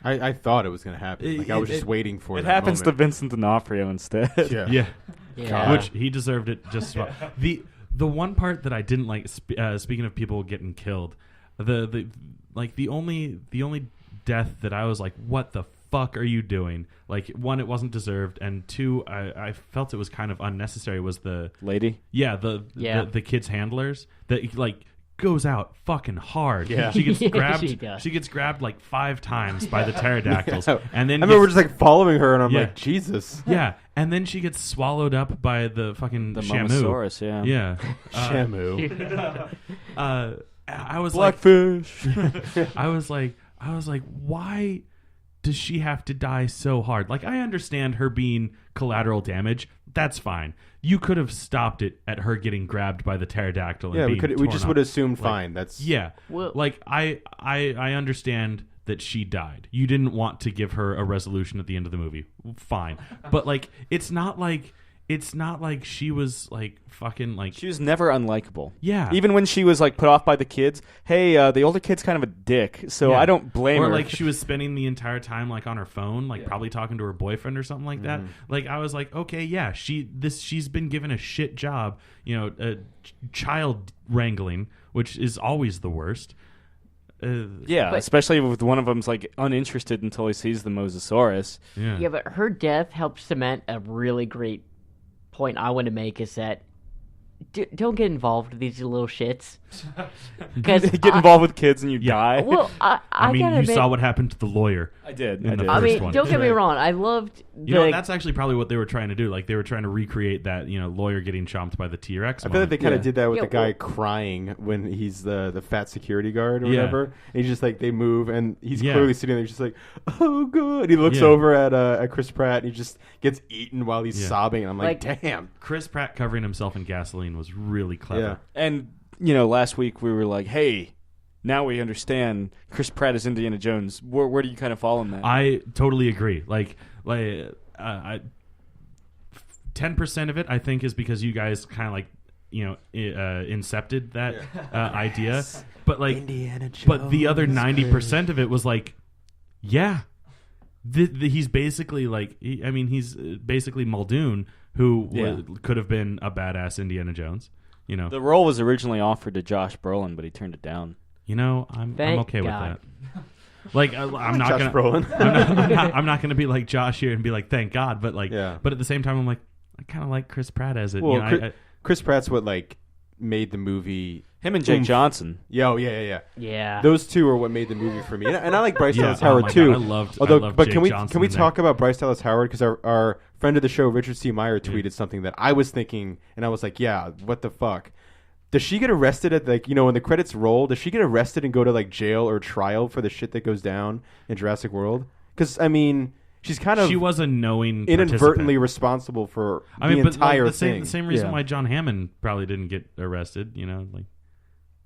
I thought it was going to happen. Like I was just waiting for it. It that happens moment. to Vincent D'Onofrio instead. Yeah. Yeah. Which he deserved it just as well. The one part that I didn't like, speaking of people getting killed, the only death that I was like, what the fuck are you doing? Like, one, it wasn't deserved, and two, I felt it was kind of unnecessary. Was the lady? Yeah, the kids' handlers that like goes out fucking hard. Yeah. She gets Yeah, grabbed. she does. She gets grabbed like 5 times by the pterodactyls, and then I remember just like following her, and I'm Yeah. like, Jesus. yeah, and then she gets swallowed up by the fucking The Shamu. Momosaurus, yeah. Yeah, Shamu. I was Blackfish. like, I was like, why does she have to die so hard? Like, I understand her being collateral damage. That's fine. You could have stopped it at her getting grabbed by the pterodactyl. And Yeah, being we just torn would up. assume Like, fine. That's Yeah. Well- Like, I understand that she died. You didn't want to give her a resolution at the end of the movie. Fine. But like, it's not like she was like fucking like She was never unlikable. Yeah. Even when she was like put off by the kids, hey, the older kid's kind of a dick, so Yeah. I don't blame or her. like she was spending the entire time like on her phone, like probably talking to her boyfriend or something like that. Like, I was like, okay, yeah, she's been given a shit job, child wrangling, which is always the worst. yeah, But- especially with one of them's like uninterested until he sees the Mosasaurus. Yeah. Yeah, but her death helps cement a really great point I want to make is that don't get involved with these little shits. Because Get involved with kids and you die. Well, I mean, gotta you admit, saw what happened to the lawyer. I did. In the did. I first mean, one. don't get me wrong. I loved You know, the that's actually probably what they were trying to do. Like, they were trying to recreate that, lawyer getting chomped by the T-Rex. I feel like they kind of Yeah. did that with Yeah, the guy well- crying when he's the fat security guard or Yeah. whatever. And he's just like, they move, and he's Yeah. clearly sitting there just like, oh, good. He looks Yeah. over at Chris Pratt, and he just gets eaten while he's Yeah. sobbing. And I'm like, Like- damn. Chris Pratt covering himself in gasoline was really clever. Yeah. And last week we were like, hey, now we understand Chris Pratt is Indiana Jones. Where do you kind of fall in that? I totally agree. Like 10% of it, I think, is because you guys kind of like, incepted that idea. But like, Indiana but the other 90% of it was like, yeah, he's basically like, he's basically Muldoon, who Yeah. could have been a badass Indiana Jones. The role was originally offered to Josh Brolin, but he turned it down. I'm Thank okay God. with that. Like, I'm not Josh gonna, Brolin. I'm not gonna be like Josh here and be like, thank God. But like, Yeah. but at the same time, I'm like, I kind of like Chris Pratt as it. Well, I- Chris Pratt's what like made the movie. Him and Jake Oomph. Johnson. Yeah. yeah. Those two are what made the movie for me, and I like Bryce Yeah, Dallas oh Howard my too. God, I loved but Jake can we Johnson in there. talk about Bryce Dallas Howard, because our friend of the show Richard C. Meyer tweeted something that I was thinking, and I was like, yeah, what the fuck? Does she get arrested at when the credits roll? Does she get arrested and go to like jail or trial for the shit that goes down in Jurassic World? Because she's kind of she was a knowing inadvertently participant. responsible for the but entire like, thing. the same reason Yeah. why John Hammond probably didn't get arrested.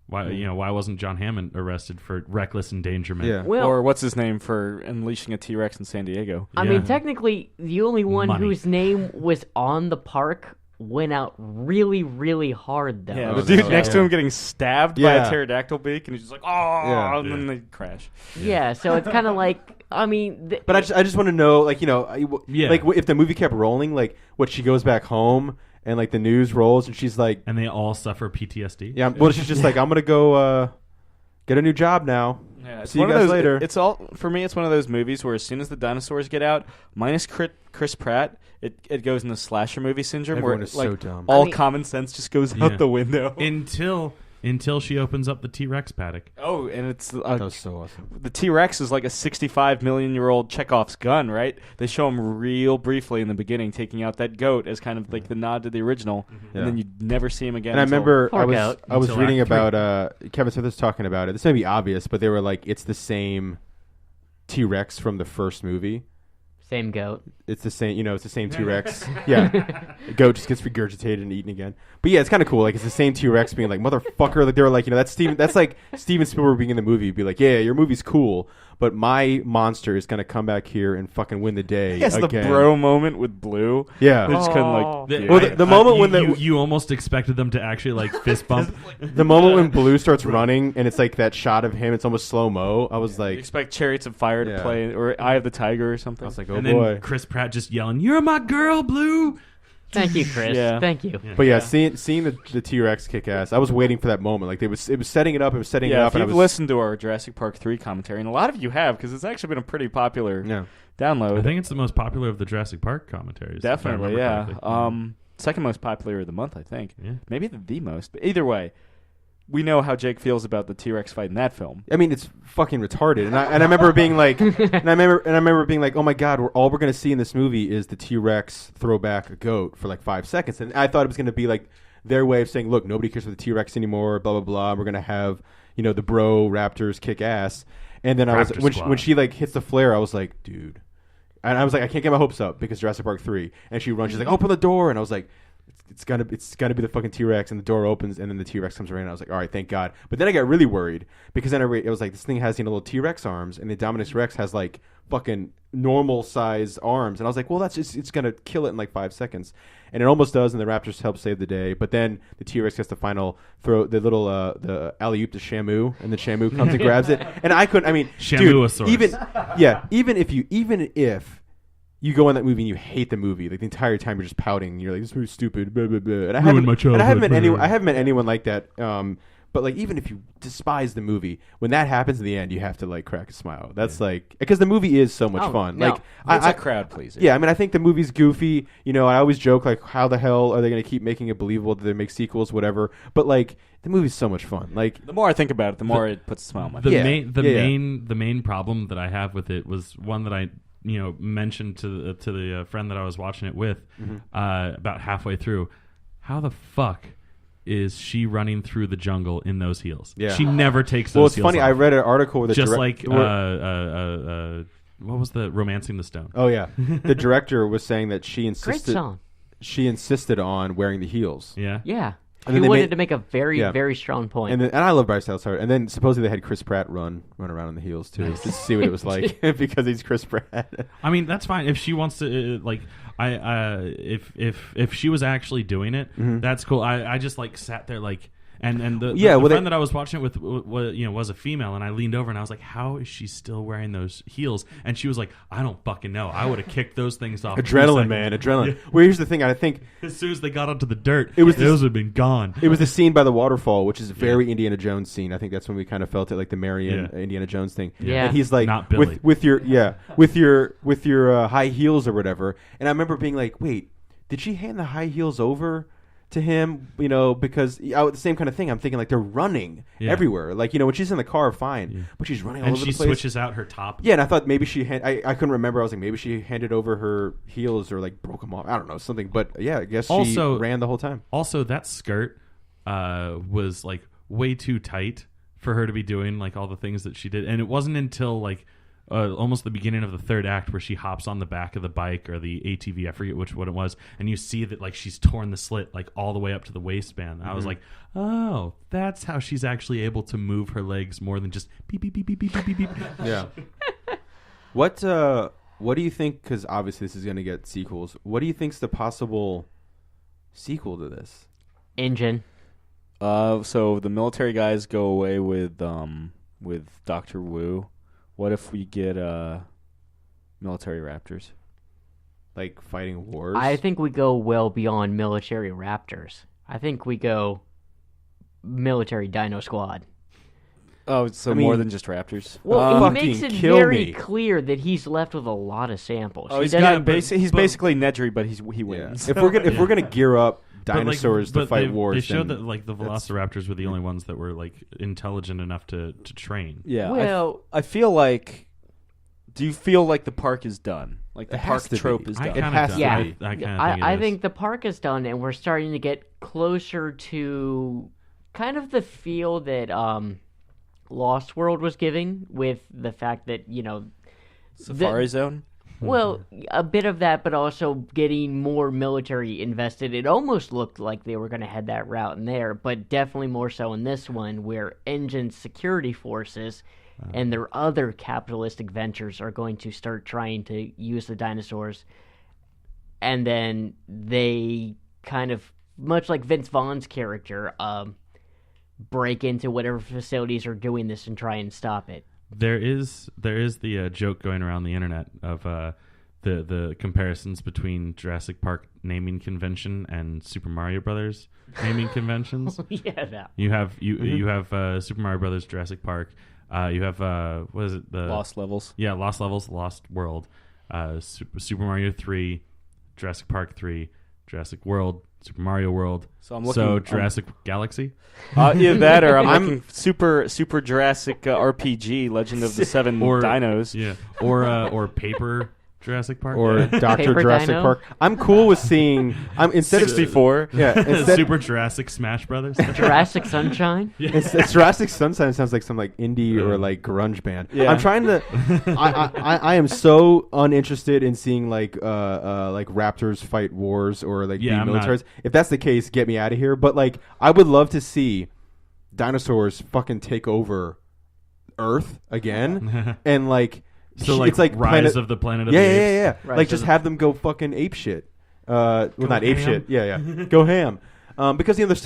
Why wasn't John Hammond arrested for reckless endangerment? Yeah. Well, Or what's his name for unleashing a T-Rex in San Diego? I Yeah. mean, technically, the only one Money. whose name was on the park went out really, really hard, though. Yeah, Oh, the dude no. next to Yeah. him getting stabbed by Yeah. a pterodactyl beak, and he's just like, oh, Yeah. and then they crash. Yeah, so it's kind of like, But I just want to know, Yeah. if the movie kept rolling, she goes back home and the news rolls and she's like, And they all suffer PTSD. yeah, well, she's just like, I'm gonna go get a new job now. Yeah, See you guys later. It's all for me. It's one of those movies where as soon as the dinosaurs get out, minus Chris Pratt, it goes into slasher movie syndrome, Everyone where is so dumb. all I mean- common sense just goes Yeah. out the window. Until she opens up the T-Rex paddock. Oh, and it's That was so awesome. the T-Rex is like a 65 million year old Chekhov's gun, right? They show him real briefly in the beginning taking out that goat as kind of like the nod to the original, Yeah. and then you never see him again. And I until- remember Poor goat. I was Until reading Act 3. about Kevin Smith was talking about it. This may be obvious, but they were like, it's the same T-Rex from the first movie. same goat. It's the same, it's the same T-Rex. Yeah. The goat just gets regurgitated and eaten again. But yeah, it's kind of cool. Like, it's the same T-Rex being like, motherfucker. Like, they were like, that's like Steven Spielberg being in the movie. Be like, yeah, your movie's cool, but my monster is going to come back here and fucking win the day Yes, the again. bro moment with Blue. Yeah. They just couldn't Oh. like. Well, the moment when you almost expected them to actually like fist bump. the moment when Blue starts running and it's like that shot of him, it's almost slow-mo. I was You like, expect Chariots of Fire to Yeah. play, or Eye of the Tiger or something. I was like, oh and boy. then Chris Pratt just yelling, "You're my girl, Blue." Thank you, Chris. Yeah. Thank you. But yeah, seeing the T-Rex kick ass, I was waiting for that moment. Like it was setting it up. It was setting it Yeah, up, if and I you've was listened to our Jurassic Park 3 commentary, and a lot of you have, because it's actually been a pretty popular yeah. download. I think it's the most popular of the Jurassic Park commentaries. if I Definitely, remember yeah. correctly. Second most popular of the month, I think. Yeah. Maybe the most. But either way, we know how Jake feels about the T-Rex fight in that film. I mean, it's fucking retarded, and I remember being like, I remember being like, oh my god, all we're gonna see in this movie is the T-Rex throw back a goat for like 5 seconds, and I thought it was gonna be like their way of saying, look, nobody cares for the T-Rex anymore, blah blah blah. We're gonna have the bro raptors kick ass, and then when she like hits the flare, I was like, dude, and I was like, I can't get my hopes up because Jurassic Park 3, and she runs, she's like, open the door, and I was like, it's gotta be the fucking T-Rex, and the door opens, and then the T-Rex comes around, and I was like, all right, thank God. But then I got really worried because then it was like, this thing has little T-Rex arms, and the Dominus Rex has like fucking normal size arms, and I was like, well, that's just, it's gonna kill it in like 5 seconds, and it almost does, and the Raptors help save the day. But then the T-Rex gets the final throw, the little the alley-oop to Shamu, and then Shamu comes and grabs it, and I couldn't. I mean, dude, even if you go in that movie and you hate the movie, like the entire time you're just pouting, and you're like, this movie's stupid, blah blah blah. And I haven't met anyone like that. But like, even if you despise the movie, when that happens in the end, you have to like crack a smile. That's like, because the movie is so much fun. No. It's a crowd pleaser. Yeah, I mean, I think the movie's goofy. I always joke like, how the hell are they going to keep making it believable that they make sequels, whatever? But like, the movie's so much fun. Like, the more I think about it, the more it puts a smile on my The face. the main problem that I have with it was one that I mentioned to the friend that I was watching it with about halfway through. How the fuck is she running through the jungle in those heels? Yeah. She never takes those well, it's heels funny. off. I read an article with just like what was the Romancing the Stone? Oh yeah, the director was saying that she Great song. insisted on wearing the heels. Yeah. Yeah. And He then they wanted made- to make a very, very strong point. And I love Bryce Dallas Howard. And then supposedly they had Chris Pratt run around in the heels too, just to see what it was like because he's Chris Pratt. I mean, that's fine if she wants to. If she was actually doing it, that's cool. I just like sat there like. And the friend that I was watching it with was a female, and I leaned over and I was like, how is she still wearing those heels? And she was like, I don't fucking know. I would have kicked those things off. Adrenaline, man, adrenaline. Yeah. Well, here's the thing. I think as soon as they got onto the dirt, those would have been gone. It was the scene by the waterfall, which is a very Indiana Jones scene. I think that's when we kind of felt it, like the Marion Indiana Jones thing. Yeah. And he's like, not Billy. with your high heels or whatever. And I remember being like, wait, did she hand the high heels over to him, because the same kind of thing. I'm thinking like they're running everywhere. Like, when she's in the car, fine, but she's running all over the place. And she switches out her top. Yeah, and I thought maybe I couldn't remember. I was like, maybe she handed over her heels or like broke them off. I don't know, something. But yeah, I guess she ran the whole time. Also, that skirt was like way too tight for her to be doing like all the things that she did. And it wasn't until like almost the beginning of the third act where she hops on the back of the bike or the ATV, I forget what it was, and you see that like she's torn the slit like all the way up to the waistband. I was like, oh, that's how she's actually able to move her legs more than just beep beep beep beep beep beep beep beep. Yeah. What do you think, because obviously this is going to get sequels, what do you think's the possible sequel to this? Engine. So the military guys go away with Dr. Wu. What if we get military raptors? Like fighting wars? I think we go well beyond military raptors. I think we go military dino squad. Oh, so more than just raptors? Well, he makes it very me. clear that he's left with a lot of samples. Oh, he's basically Nedry, but he wins. Yeah. If we're gonna gear up dinosaurs to fight wars, they showed that like the Velociraptors were the only ones that were like intelligent enough to train. Yeah. Well, I feel like. Do you feel like the park is done? Like the park trope is done? It has to be. I think the park is done, and we're starting to get closer to kind of the feel that Lost World was giving, with the fact that Safari Zone. Well, a bit of that, but also getting more military invested. It almost looked like they were going to head that route in there, but definitely more so in this one, where Engine's security forces and their other capitalistic ventures are going to start trying to use the dinosaurs. And then they kind of, much like Vince Vaughn's character, break into whatever facilities are doing this and try and stop it. There is the joke going around the internet of the comparisons between Jurassic Park naming convention and Super Mario Brothers naming conventions. Yeah, that. You have Super Mario Brothers, Jurassic Park. You have what is it? The Lost Levels. Yeah, Lost Levels, Lost World. Super Mario 3, Jurassic Park 3, Jurassic World, Super Mario World. So I'm looking. Jurassic Galaxy. Either that, or I'm looking Super Jurassic RPG, Legend of the Seven Dinos. Yeah, or Paper Jurassic Park, or Dr. Paper Jurassic Dino? Park. I'm cool with seeing. Instead of 64. yeah, instead, Super Jurassic Smash Brothers. Jurassic Sunshine. it's Jurassic Sunshine sounds like some like indie or like grunge band. Yeah. I'm trying to. I am so uninterested in seeing like raptors fight wars or like Yeah, being I'm not- militaries. If that's the case, get me out of here. But like, I would love to see dinosaurs fucking take over Earth again, and like. So like, it's like Rise of the Planet of yeah, the yeah, Apes. yeah, yeah. Rise Like of just the- have them go fucking ape shit. Well, not ape ham? shit. Yeah, yeah. Go ham. Because there's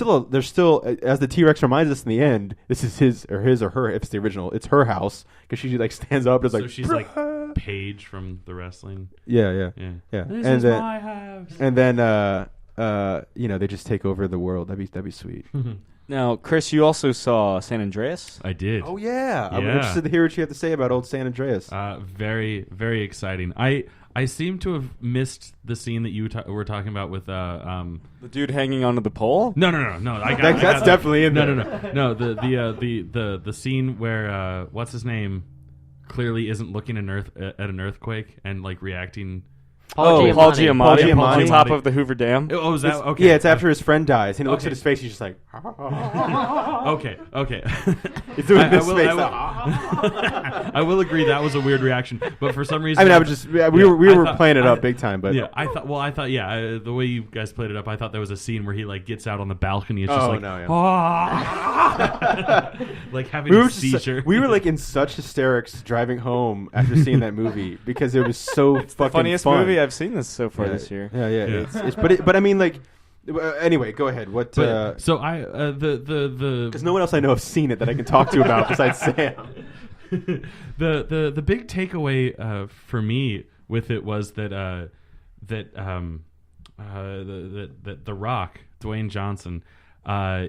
still as the T-Rex reminds us in the end, this is his or her. If it's the original, it's her house because she like stands up. And is So like she's like Paige from the wrestling. yeah. Yeah. and This is then my house. and then they just take over the world. That'd be sweet. Now, Chris, you also saw San Andreas. I did. Oh yeah. I'm Yeah. interested to hear what you have to say about old San Andreas. Very, very exciting. I seem to have missed the scene that you were talking about with The dude hanging onto the pole? No. That's definitely in there. No. The scene where what's his name clearly isn't looking at an earthquake and like reacting. Paul Giamatti. Paul Giamatti. On top of the Hoover Dam. Oh, is that okay? Yeah, it's after his friend dies, and he looks Okay. at his face. He's just like, Okay. he's doing this face. I will agree that was a weird reaction, but for some reason, I mean, I was just we were playing it up big time, but yeah, I thought the way you guys played it up, I thought there was a scene where he like gets out on the balcony. It's just Oh, like, no, yeah. like having we a were seizure. we were like in such hysterics driving home after seeing that movie because it was so fucking Funniest fun. movie I've seen this so far this year. Yeah. Yeah. But I mean, like, anyway, go ahead. What? But, so I the Because no one else I know have seen it that I can talk to about besides Sam. the big takeaway for me with it was that The Rock, Dwayne Johnson,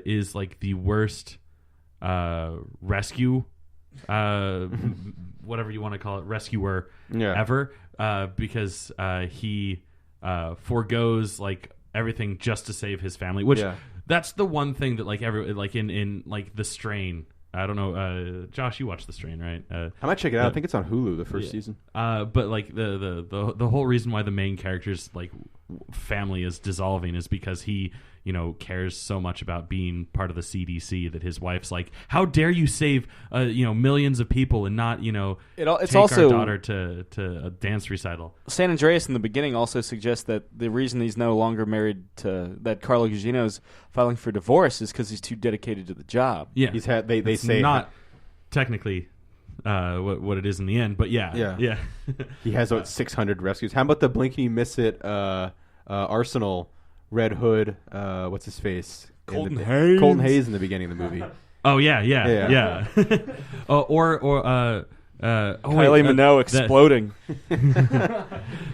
is like the worst rescue, whatever you want to call it, rescuer ever, because he forgoes like everything just to save his family. Which that's the one thing that like in like The Strain. I don't know, Josh. You watched The Strain, right? I might check it out. I think it's on Hulu, the first season. But like the whole reason why the main character's like family is dissolving is because he, cares so much about being part of the CDC that his wife's like, how dare you save millions of people and not It's take also our daughter to a dance recital. San Andreas in the beginning also suggests that the reason he's no longer married to that Carla Gugino's filing for divorce is because he's too dedicated to the job. Yeah, He's had they it's say not technically what it is in the end, but yeah. he has 600 rescues. How about the blink and you miss it Arsenal Red Hood? What's his face? Colton Hayes. Colton Hayes in the beginning of the movie. Oh yeah. Or Kylie Minogue exploding.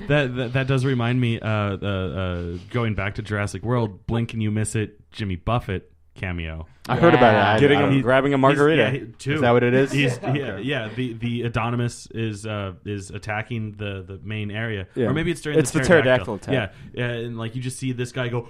That does remind me. Going back to Jurassic World, blink and you miss it. Jimmy Buffett cameo. I heard about it. Grabbing a margarita. Is that what it is? The Adonis is attacking the main area, Yeah. or maybe it's during It's the pterodactyl attack. Yeah, and like you just see this guy go,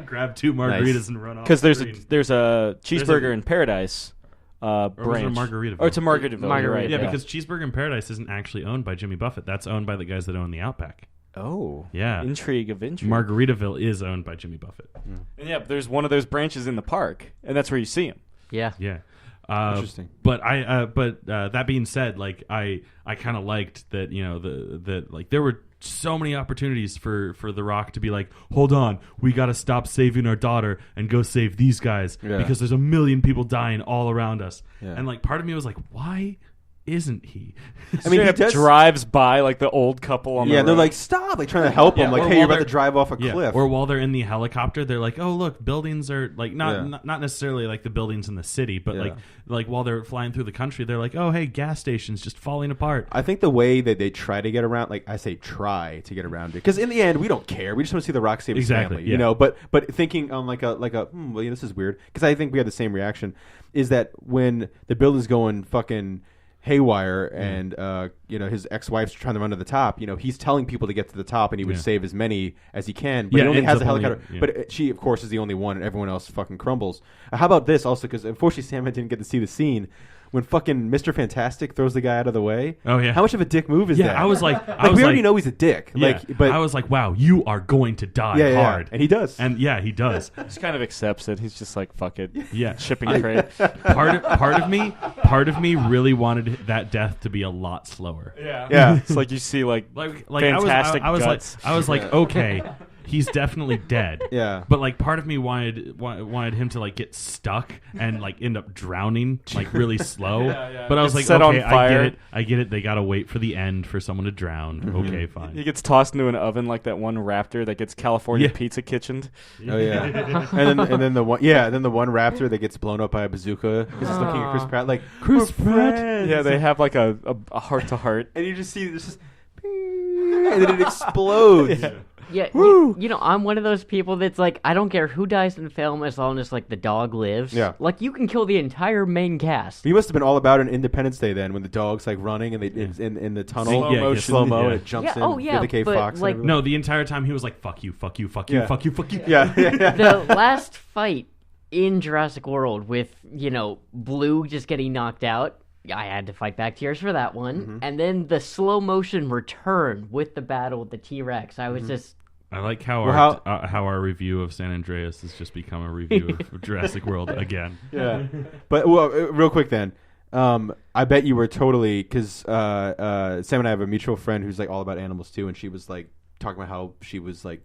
grab 2 margaritas Nice. and run off. Because there's screen. a cheeseburger in paradise Or was it a branch. Margaritaville? Oh, it's a Margaritaville. You're Margaritaville. right, Yeah, because Cheeseburger in Paradise isn't actually owned by Jimmy Buffett. That's owned by the guys that own the Outback. Oh. Yeah. Intrigue of intrigue. Margaritaville is owned by Jimmy Buffett. And yeah, there's one of those branches in the park, and that's where you see him. Yeah. Yeah. Interesting. But that being said, like I kind of liked that, that like there were so many opportunities for The Rock to be like, hold on, we got to stop saving our daughter and go save these guys because there's a million people dying all around us. Yeah. And like part of me was like, why isn't he? I mean, he Straight up does drives by like the old couple on the Yeah, road. they're like, stop! Like trying to help him. Like, or hey, you're while about to they're- drive off a Yeah, cliff. or while they're in the helicopter, they're like, "Oh, look, buildings are like Yeah. not necessarily like the buildings in the city, but Yeah. like while they're flying through the country, they're like, oh, hey, gas stations just falling apart." I think the way that they try to get around, like I say, try to get around it, because in the end, we don't care. We just want to see the Rock save his Exactly, family, yeah. But thinking on like a well, this is weird, because I think we had the same reaction. Is that when the building's going fucking haywire, and his ex-wife's trying to run to the top. He's telling people to get to the top, and he would save as many as he can. But he only has a helicopter. But she, of course, is the only one, and everyone else fucking crumbles. How about this also? Because unfortunately, Sam didn't get to see the scene when fucking Mr. Fantastic throws the guy out of the way. Oh yeah. How much of a dick move is that? Yeah, I was like, we already know he's a dick. Yeah. But I was like, wow, you are going to die hard, and he does. And yeah, he does. He just kind of accepts it. He's just like, fuck it. Yeah, shipping crate. Part of me really wanted that death to be a lot slower. Yeah. It's like you see like fantastic guts. I was like, okay, he's definitely dead. Yeah. But like, part of me wanted him to like get stuck and like end up drowning like really slow. But I was like, set okay, on fire. I get it. They gotta wait for the end for someone to drown. Okay, fine. He gets tossed into an oven like that one raptor that gets California pizza kitchened. Oh yeah. and then the one raptor that gets blown up by a bazooka is just looking at Chris Pratt like, Chris Pratt. Yeah, they have like a heart to heart, and you just see this just, and then it explodes. Yeah, I'm one of those people that's like, I don't care who dies in the film as long as like the dog lives. Yeah. Like you can kill the entire main cast. He must have been all about an Independence Day then, when the dog's like running and in the tunnel, slow mo, and it jumps in. Oh yeah, Vivica A. but Fox. like, No, the entire time he was like, fuck you, fuck you, fuck you, Yeah. fuck you, fuck you. Yeah. the last fight in Jurassic World with Blue just getting knocked out. I had to fight back tears for that one, and then the slow motion return with the battle with the T-Rex. I was just. I like how our review of San Andreas has just become a review of Jurassic World again. Yeah. But real quick then, I bet you were totally, because Sam and I have a mutual friend who's like all about animals too, and she was like talking about how she was like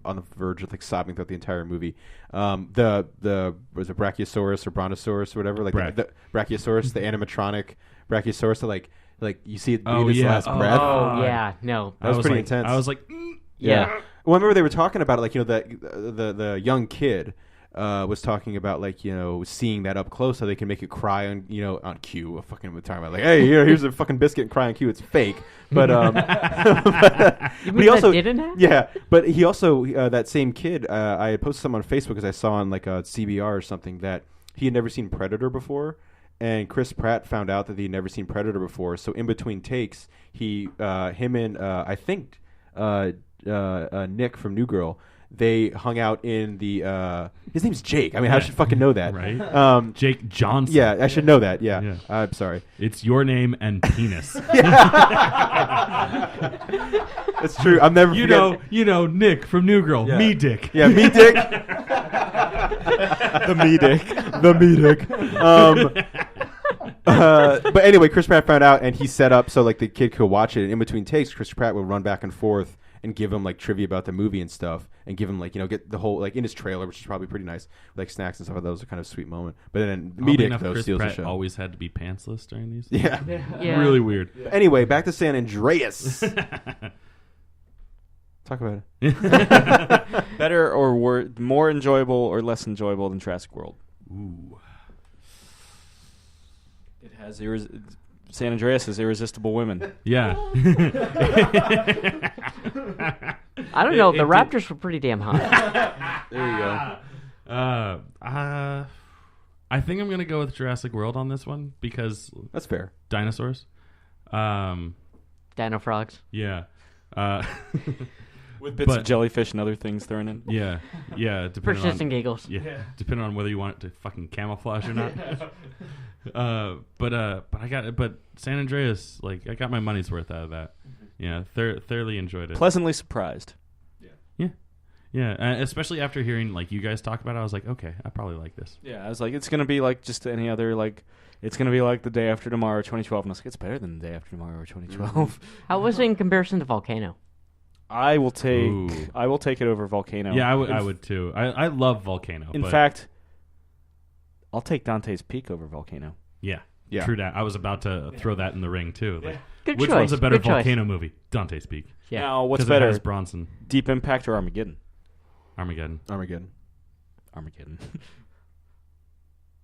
on the verge of like sobbing throughout the entire movie. The was it Brachiosaurus or Brontosaurus or whatever, like the Brachiosaurus, the animatronic Brachiosaurus, that like you see it breathe its last breath. Oh yeah, no, that was pretty intense. I was like, yeah. Well, I remember they were talking about it, like, the young kid was talking about, like, seeing that up close so they can make it cry on, on cue. A fucking talking about, like, hey, here's a fucking biscuit and cry on cue. It's fake. But, you mean he also that didn't happen? Yeah, but he also, that same kid, I had posted something on Facebook because I saw on, like, a CBR or something that he had never seen Predator before. And Chris Pratt found out that he'd never seen Predator before. So in between takes, him and, I think, Nick from New Girl, they hung out in the his name's Jake. I mean, I should fucking know that, right? Jake Johnson. Yeah, I should know that. Yeah. I'm sorry. It's your name and penis. That's true. I'm never. You know Nick from New Girl. Yeah. Me Dick. Yeah, me Dick. The me dick. The me Dick. But anyway, Chris Pratt found out, and he set up so like the kid could watch it. And in between takes, Chris Pratt would run back and forth and give him like trivia about the movie and stuff, and give him like get the whole like in his trailer, which is probably pretty nice, like snacks and stuff. That was a kind of sweet moment. But then Dick though Chris steals Pratt the show. always had to be pantsless during these. Yeah. Really weird. But anyway, back to San Andreas. Talk about it. Better or more enjoyable or less enjoyable than Jurassic World? Ooh. It has San Andreas has irresistible women. Yeah. I don't know. The Raptors were pretty damn hot. There you go. I think I'm gonna go with Jurassic World on this one because That's fair. dinosaurs. Dino frogs. Yeah. With bits of jellyfish and other things thrown in. Yeah. For Depending shits on, and giggles. yeah, depending on whether you want it to fucking camouflage or not. But San Andreas, like, I got my money's worth out of that. Yeah, thoroughly enjoyed it. Pleasantly surprised. Yeah, especially after hearing like you guys talk about it, I was like, okay, I probably like this. Yeah, I was like, it's gonna be like just any other like. It's gonna be like The Day After Tomorrow 2012, and I was like, it's better than The Day After Tomorrow 2012. How was it in comparison to Volcano? I will take it over Volcano. Yeah, I would too. I love Volcano. In but fact, I'll take Dante's Peak over Volcano. yeah, Yeah. true that. I was about to throw that in the ring too. Like, Good which choice. one's a better Good choice. Volcano movie? Dante's Peak. Yeah. Now, what's 'Cause better, It has Bronson. Deep Impact or Armageddon? Armageddon. Armageddon.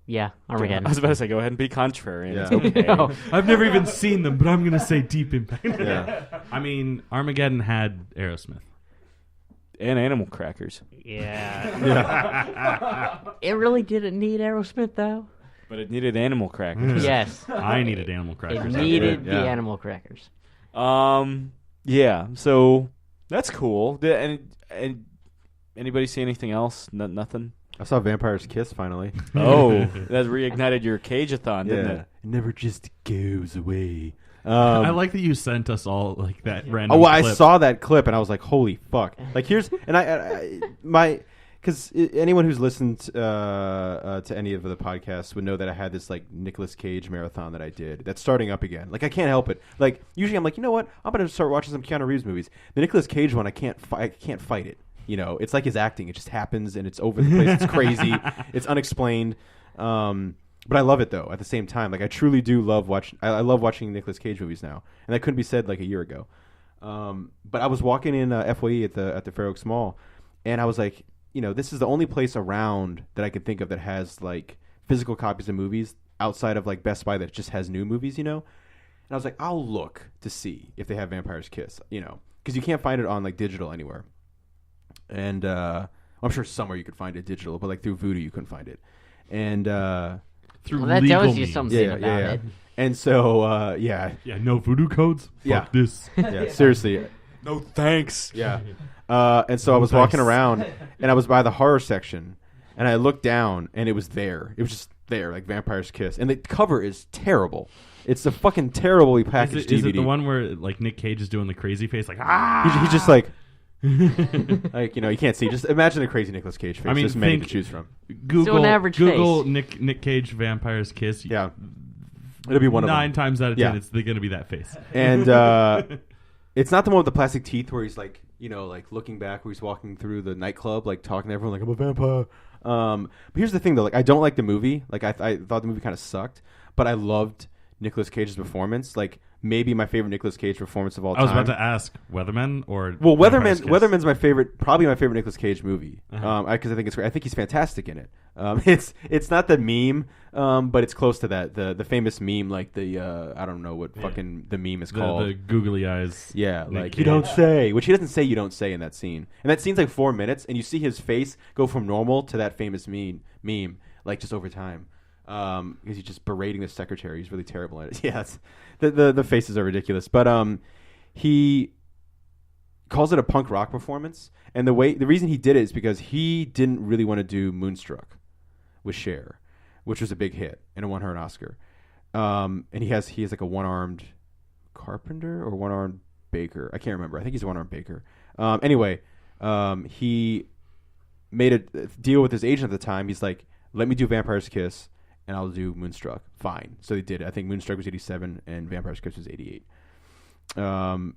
Yeah, Armageddon. I was about to say, go ahead and be contrary. And Yeah. It's okay. No. I've never even seen them, but I'm gonna say Deep Impact. Yeah. I mean, Armageddon had Aerosmith. And Animal Crackers. Yeah. It really didn't need Aerosmith, though. But it needed animal crackers. Yes. I needed animal crackers. It needed Yeah. the animal crackers. Yeah. So that's cool. And anybody see anything else? Nothing. I saw Vampire's Kiss finally. Oh, that reignited your Cage-a-thon, didn't it? It never just goes away. I like that you sent us all like that random. Oh, well, I clip. saw that clip and I was like, "Holy fuck!" Like, here's because anyone who's listened to any of the podcasts would know that I had this like Nicolas Cage marathon that I did that's starting up again. Like, I can't help it. Like, usually I'm like, you know what? I'm gonna start watching some Keanu Reeves movies. The Nicolas Cage one, I can't fight it. You know, it's like his acting; it just happens and it's over the place. It's crazy. It's unexplained. But I love it though. At the same time, like I truly do love watching. I love watching Nicolas Cage movies now, and that couldn't be said like a year ago. But I was walking in FYE at the Fair Oaks Mall, and I was like, you know, this is the only place around that I could think of that has like physical copies of movies outside of like Best Buy that just has new movies, you know. And I was like, I'll look to see if they have Vampire's Kiss, you know, because you can't find it on like digital anywhere. And I'm sure somewhere you could find it digital, but like through Vudu you couldn't find it. And through Well, that legal tells you means. something about it. And so yeah, No voodoo codes. Yeah. Fuck this. yeah, seriously, No thanks. yeah. And so I was walking around, and I was by the horror section, and I looked down, and it was there. It was just there, like Vampire's Kiss, and the cover is terrible. It's a fucking terribly packaged DVD. Is it the one where like Nick Cage is doing the crazy face, like ah? He's just like. Like, you know, you can't see. Just imagine a crazy Nicolas Cage face. I mean, There's many to think- choose from. Google an average Google face. Nick Cage Vampire's Kiss. Yeah, it'll be one of them. 9 times out of 10, Yeah. it's going to be that face. And it's not the one with the plastic teeth where he's like, you know, like looking back where he's walking through the nightclub, like talking to everyone like, I'm a vampire. But here's the thing though, like I don't like the movie. Like I thought the movie kind of sucked, but I loved Nicolas Cage's performance. Like maybe my favorite Nicolas Cage performance of all I was time. about to ask Weatherman or Well, Vampire's Kiss? Weatherman's my favorite, probably my favorite Nicolas Cage movie. Because I think it's great. I think he's fantastic in it. It's not the meme, but it's close to that. The famous meme, like the I don't know what fucking the meme is called. the googly eyes. Yeah, Nick like Cage. you don't say, which he doesn't say. You don't say in that scene, and that scene's like 4 minutes, and you see his face go from normal to that famous meme, like just over time. Because he's just berating the secretary. He's really terrible at it. Yeah, the faces are ridiculous. But he calls it a punk rock performance, and the reason he did it is because he didn't really want to do Moonstruck with Cher, which was a big hit and it won her an Oscar. And he has like a one-armed carpenter or one-armed baker. I can't remember. I think he's a one-armed baker. Anyway, he made a deal with his agent at the time. He's like, let me do Vampire's Kiss and I'll do Moonstruck. Fine. So they did it. I think Moonstruck was 87 and Vampire's Kiss was 88. And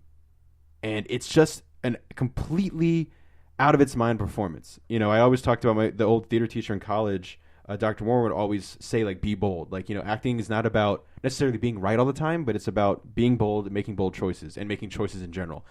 it's just a completely out of its mind performance. You know, I always talked about the old theater teacher in college. Dr. Moore would always say, like, be bold. Like, you know, acting is not about necessarily being right all the time, but it's about being bold and making bold choices and making choices in general.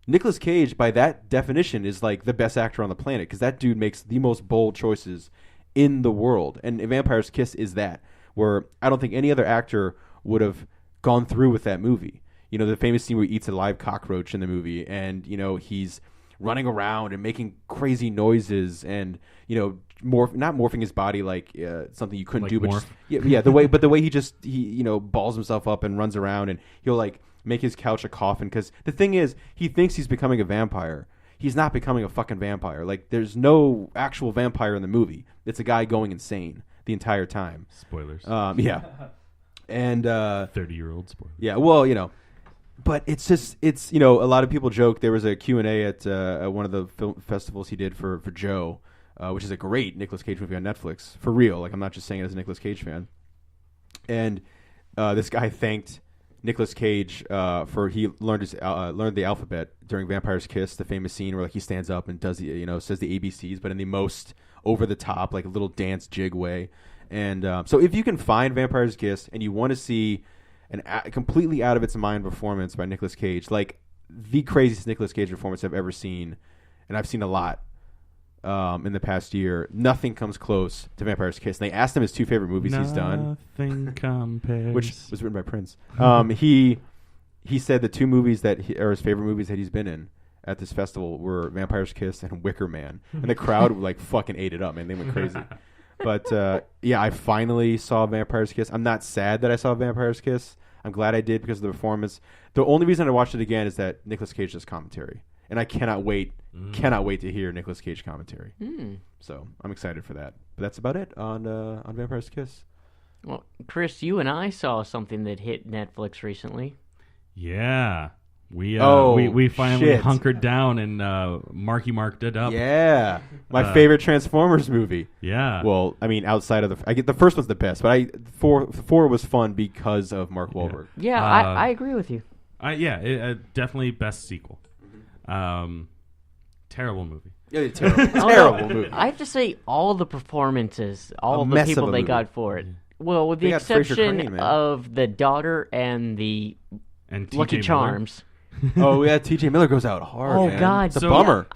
Nicolas Cage, by that definition, is like the best actor on the planet because that dude makes the most bold choices in the world. And Vampire's Kiss is that, where I don't think any other actor would have gone through with that movie. You know, the famous scene where he eats a live cockroach in the movie, and, you know, he's running around and making crazy noises and, you know, not morphing his body like something you couldn't Like do, but morph? just, yeah, the way he you know, balls himself up and runs around, and he'll like make his couch a coffin, because the thing is, he thinks he's becoming a vampire. He's not becoming a fucking vampire. Like, there's no actual vampire in the movie. It's a guy going insane the entire time. Spoilers. Yeah, and 30-year-old spoilers. yeah, well, you know, but it's you know, a lot of people joke. There was a Q&A at one of the film festivals he did for Joe, which is a great Nicolas Cage movie on Netflix, for real. Like, I'm not just saying it as a Nicolas Cage fan. And this guy thanked Nicolas Cage for he learned the alphabet during Vampire's Kiss, the famous scene where like he stands up and does says the ABCs, but in the most over the top, like a little dance jig way. And so if you can find Vampire's Kiss and you want to see a completely out of its mind performance by Nicolas Cage, like the craziest Nicolas Cage performance I've ever seen, and I've seen a lot in the past year, nothing comes close to Vampire's Kiss. And they asked him his 2 favorite movies he's done, Nothing compares. which was written by Prince. He said the 2 movies that are his favorite movies that he's been in at this festival were Vampire's Kiss and Wicker Man, and the crowd like fucking ate it up, man. They went crazy. But yeah, I finally saw Vampire's Kiss. I'm not sad that I saw Vampire's Kiss. I'm glad I did because of the performance. The only reason I watched it again is that Nicolas Cage does commentary, and I cannot wait to hear Nicolas Cage commentary. So I'm excited for that. But that's about it on Vampire's Kiss. Well, Chris, you and I saw something that hit Netflix recently. Yeah. We finally shit. hunkered down and Marky marked it up. Yeah, my favorite Transformers movie. Yeah. Well, I mean, outside of I get the first one's the best, but four was fun because of Mark Wahlberg. Yeah, I agree with you. Definitely best sequel. Terrible movie. Yeah, terrible movie. I have to say, all the performances, all the mess people of a they movie. got for it. Well, with the They got Fraser exception Crane, man. of the daughter and the And Lucky TJ Charms. Oh yeah, T.J. Miller goes out hard. Oh, man. God. it's a bummer.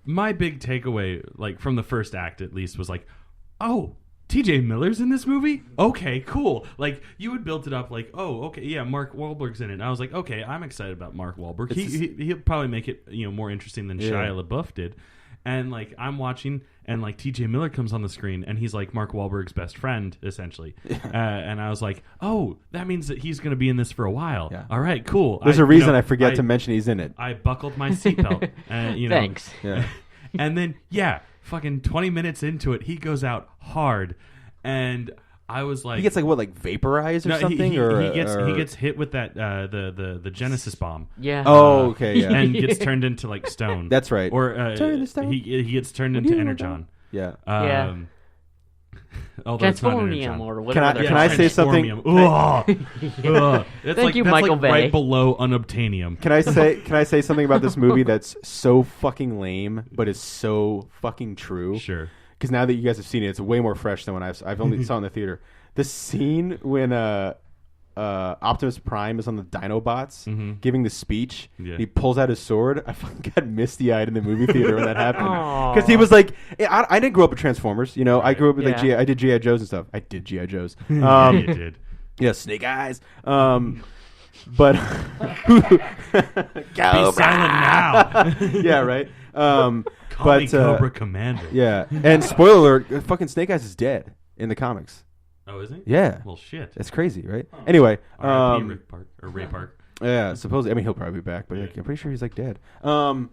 My big takeaway, like from the first act at least, was like, oh, TJ Miller's in this movie? Okay, cool. Like, you had built it up like, oh, okay, yeah, Mark Wahlberg's in it. And I was like, okay, I'm excited about Mark Wahlberg. He'll probably make it, more interesting than Shia LaBeouf did. And, like, I'm watching, and, like, TJ Miller comes on the screen, and he's, like, Mark Wahlberg's best friend, essentially. And I was like, oh, that means that he's going to be in this for a while. Yeah. All right, cool. There's a reason I forget to mention he's in it. I buckled my seatbelt. Thanks. Yeah. And then, fucking 20 minutes into it, he goes out hard. And I was like... He gets, like vaporized or something? He gets hit with that, the Genesis bomb. Yeah. Oh, okay, yeah. And gets turned into, like, stone. That's right. Or Turn to stone. he gets turned into Energon. Yeah. Yeah. Although it's not Transformium Energon. or whatever. Can I say something? Thank you, that's Michael like Bay. right below unobtainium. Can I say something about this movie that's so fucking lame, but is so fucking true? Sure. Because now that you guys have seen it, it's way more fresh than when I've only saw it in the theater. The scene when Optimus Prime is on the Dinobots giving the speech, he pulls out his sword. I fucking got misty-eyed in the movie theater when that happened. Because he was like, I didn't grow up with Transformers. I grew up with I did G.I. Joes and stuff. I did G.I. Joes. Yeah, you did. Yeah, Snake Eyes. But Be silent now. yeah, right. Call me Cobra Commander. Yeah, and spoiler alert: fucking Snake Eyes is dead in the comics. Oh, is he? Yeah. Well, shit. That's crazy, right? Anyway, R.I.P. Rick Park or Ray Park. Yeah, supposedly. I mean, he'll probably be back, but I'm pretty sure he's like dead. So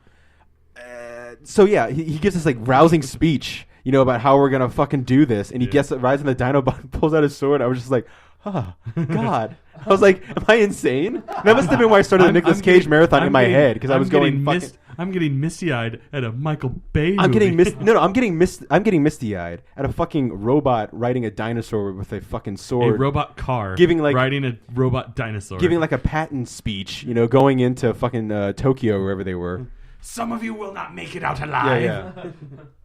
yeah, he gives this like rousing speech, about how we're gonna fucking do this, and he rides on the Dinobot, pulls out his sword. I was just like, oh God. I was like, am I insane? That must have been why I started the Nicolas Cage marathon in my head because I was going fucking. I'm getting misty-eyed at a Michael Bay movie. I'm getting misty-eyed at a fucking robot riding a dinosaur with a fucking sword. A robot car riding a robot dinosaur. Giving like a patent speech, going into fucking Tokyo, wherever they were. Some of you will not make it out alive. Yeah.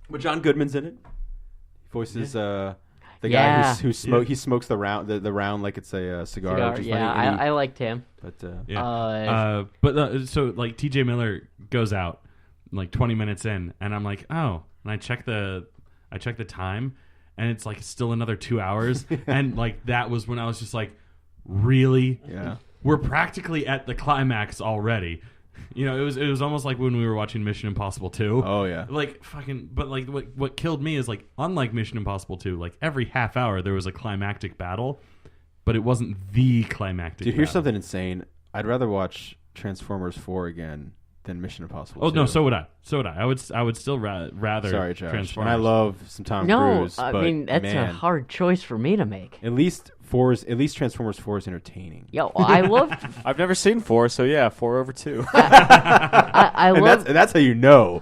But John Goodman's in it. He voices the guy who smokes the round like it's a cigar. Which is funny. I liked him. But so like TJ Miller goes out like 20 minutes in, and I'm like, oh, and I check the time, and it's like still another 2 hours, and like that was when I was just like, really? Yeah. We're practically at the climax already. It was almost like when we were watching Mission Impossible 2. Oh yeah. Like fucking, but like what killed me is like, unlike Mission Impossible 2, like every half hour there was a climactic battle, but it wasn't the climactic. Dude, here's battle. something insane. I'd rather watch Transformers 4 again than Mission Impossible 2. Oh no, so would I. I would still rather. Sorry, Josh. Transformers. And I love some Tom No, Cruise. I but mean that's man, a hard choice for me to make. At least Transformers 4 is entertaining. Yo, I love. I've never seen 4, so yeah, 4/2. I And love. that's how you know.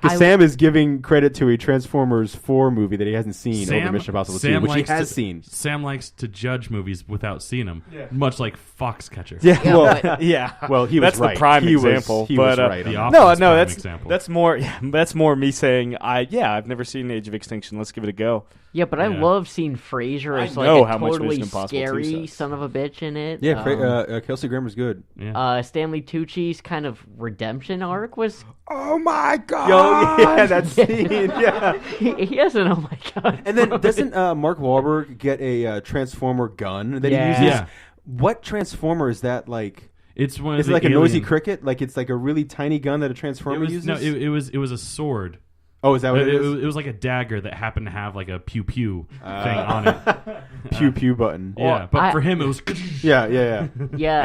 Because Sam is giving credit to a Transformers 4 movie that he hasn't seen over Mission Impossible 2, which he has seen. Sam likes to judge movies without seeing them, much like Foxcatcher. Yeah, Yeah, well, but- Yeah, well, he was that's right. the prime He example. Was, he but was right. The on Office no, prime example. that's more me saying I've never seen Age of Extinction. Let's give it a go. Yeah, but I love seeing Frasier as I like know a how much totally Mission Impossible 2 scary sucks. son of a bitch in it. Yeah, Kelsey Grammer's good. Yeah. Stanley Tucci's kind of redemption arc was. Oh my god! Yo, yeah, that scene. Yeah. He has an oh my god. And then doesn't Mark Wahlberg get a Transformer gun that he uses? Yeah. What Transformer is that like? It's one. Is it like a noisy cricket? Like it's like a really tiny gun that a Transformer uses? No, it was a sword. Oh, is that what it is? It was like a dagger that happened to have like a pew pew thing on it. Pew pew button. Yeah, but for him it was. Yeah. Yeah.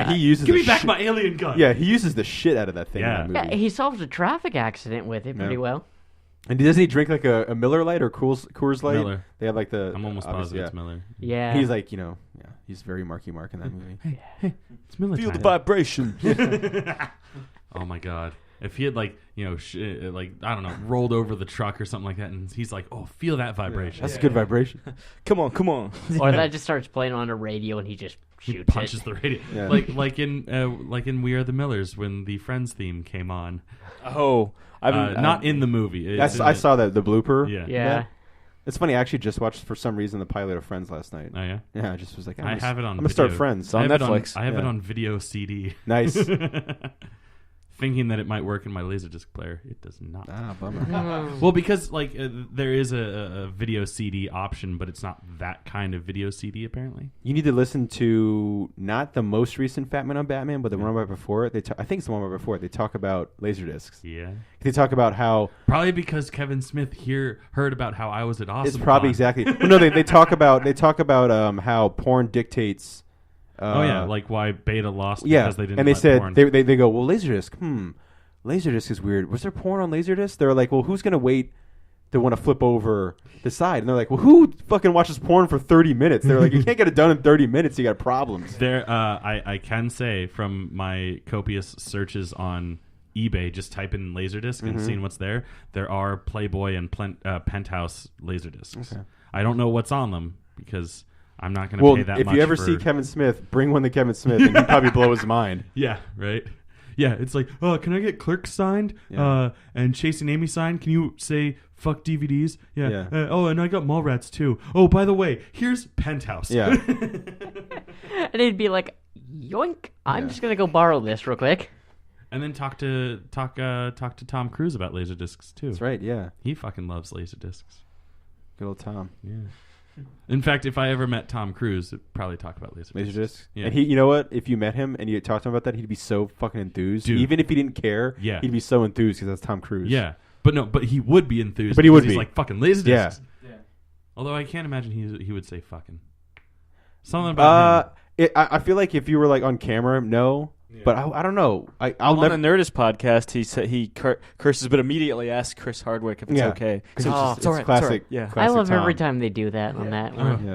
And he uses Give the me back my alien gun. Yeah, he uses the shit out of that thing Yeah. in that movie. He solves a traffic accident with it pretty well. And doesn't he drink like a Miller Lite or Coors Light? Miller. They have like the. I'm almost obviously, positive it's Miller. Yeah. He's like, he's very Marky Mark in that movie. Hey, it's Miller. Feel the time. vibration. Oh my god. If he had I don't know, rolled over the truck or something like that, and he's like, "Oh, feel that vibration." That's a good vibration. Come on. Or that just starts playing on a radio and he just He shoots punches it. the radio, Yeah. like in We Are the Millers when the Friends theme came on. Oh, Not in the movie. It's I in saw the blooper. Yeah. Yeah. It's funny. I actually just watched for some reason the pilot of Friends last night. Oh yeah. Yeah, I just was like, I have it on. I'm gonna video. start Friends. It's on Netflix. I have it Yeah. on video CD. Nice. Thinking that it might work in my Laserdisc player, it does not. Bummer. Well, because there is a video CD option, but it's not that kind of video CD apparently. You need to listen to not the most recent Fat Man on Batman, but the one right before it. I think it's the one right before it. They talk about Laserdiscs. Yeah. They talk about how Probably because Kevin Smith heard about how I was at Awesome. it's probably exactly. Well, no, they talk about how porn dictates. Like why Beta lost Yeah, because they didn't. and they let said porn. they go, well, Laserdisc. Laserdisc is weird. Was there porn on Laserdisc? They're like, well, who's gonna wait to want to flip over the side? And they're like, well, who fucking watches porn for 30 minutes? They're like, you can't get it done in 30 minutes. You got problems. There, I can say from my copious searches on eBay, just type in Laserdisc and seeing what's there. There are Playboy and Penthouse Laserdiscs. Okay. I don't know what's on them because I'm not going to pay that if much. you ever for... see Kevin Smith, bring one to Kevin Smith, and he'd probably blow his mind. Yeah, right. Yeah, it's like, oh, can I get Clerks signed? Yeah. And Chasing Amy signed? Can you say fuck DVDs? Yeah. Yeah. Oh, and I got Mallrats too. Oh, by the way, here's Penthouse. Yeah. And he'd be like, yoink, I'm Yeah. just going to go borrow this real quick. And then talk to Tom Cruise about Laserdiscs too. That's right. Yeah. He fucking loves Laserdiscs. Good old Tom. Yeah. In fact, if I ever met Tom Cruise, I'd probably talk about Laserdiscs. Laserdisc. Yeah. And he, you know what? If you met him and you talked to him about that, he'd be so fucking enthused. Dude. Even if he didn't care, Yeah. he'd be so enthused because that's Tom Cruise. Yeah. But he would be enthused. But he because would he's be. like fucking Laserdiscs. Yeah. Although I can't imagine he would say fucking. Something about him. I feel like if you were like on camera, no. But I don't know. I'll on never. the Nerdist podcast, he said he curses, but immediately asks Chris Hardwick if it's Yeah. okay. 'Cause So it's just- it's all right. it's classic. It's all right. Yeah. I Classic love every Tom. time they do that on that one.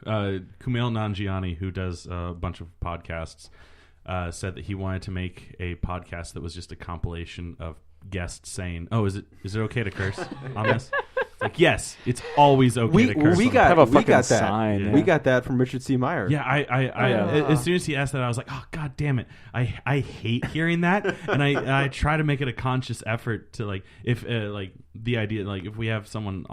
Yeah. Kumail Nanjiani, who does a bunch of podcasts, said that he wanted to make a podcast that was just a compilation of guests saying, "Oh, is it okay to curse on this?" It's like, yes, it's always okay to curse. We on got Have a we fucking got that. sign, yeah. We got that from Richard C. Meyer. Yeah, as soon as he asked that, I was like, "Oh, god damn it! I hate hearing that," and I try to make it a conscious effort to like if like the idea like if we have someone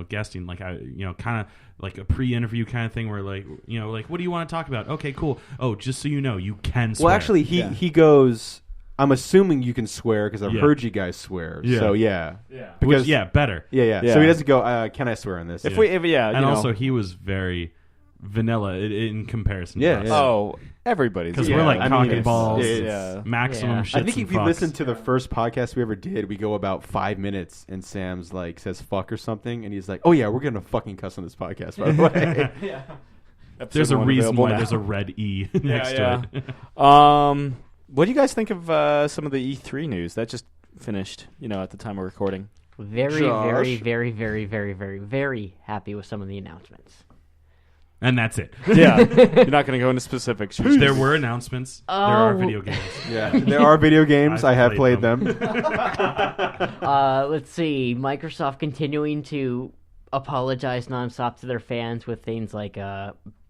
guesting like I kind of like a pre-interview kind of thing where like like what do you want to talk about? Okay, cool. Oh, just so you know, you can swear. Well, actually, he goes. I'm assuming you can swear because I've Yeah. heard you guys swear. Yeah. So yeah. Which, Because better. yeah. Yeah. So he doesn't go. Can I swear on this? If yeah, And also he was very vanilla in comparison. Yeah, to us. yeah. oh, everybody's Because yeah. we're like I mean, cock and it's- balls, Yeah. maximum Yeah. shits I think and if you fucks. listen to the first podcast we ever did, we go about 5 minutes and Sam's like says fuck or something, and he's like, "Oh yeah, we're gonna fucking cuss on this podcast." By the way, There's a Episode one reason available why now. there's a red E next to it. What do you guys think of some of the E3 news that just finished? At the time of recording. Very, Josh. very, very, very, very, very, very happy with some of the announcements. And that's it. Yeah, you're not going to go into specifics. There were announcements. There are Oh. video games. yeah, there are video games. I've I have played played them. Let's see. Microsoft continuing to apologize nonstop to their fans with things like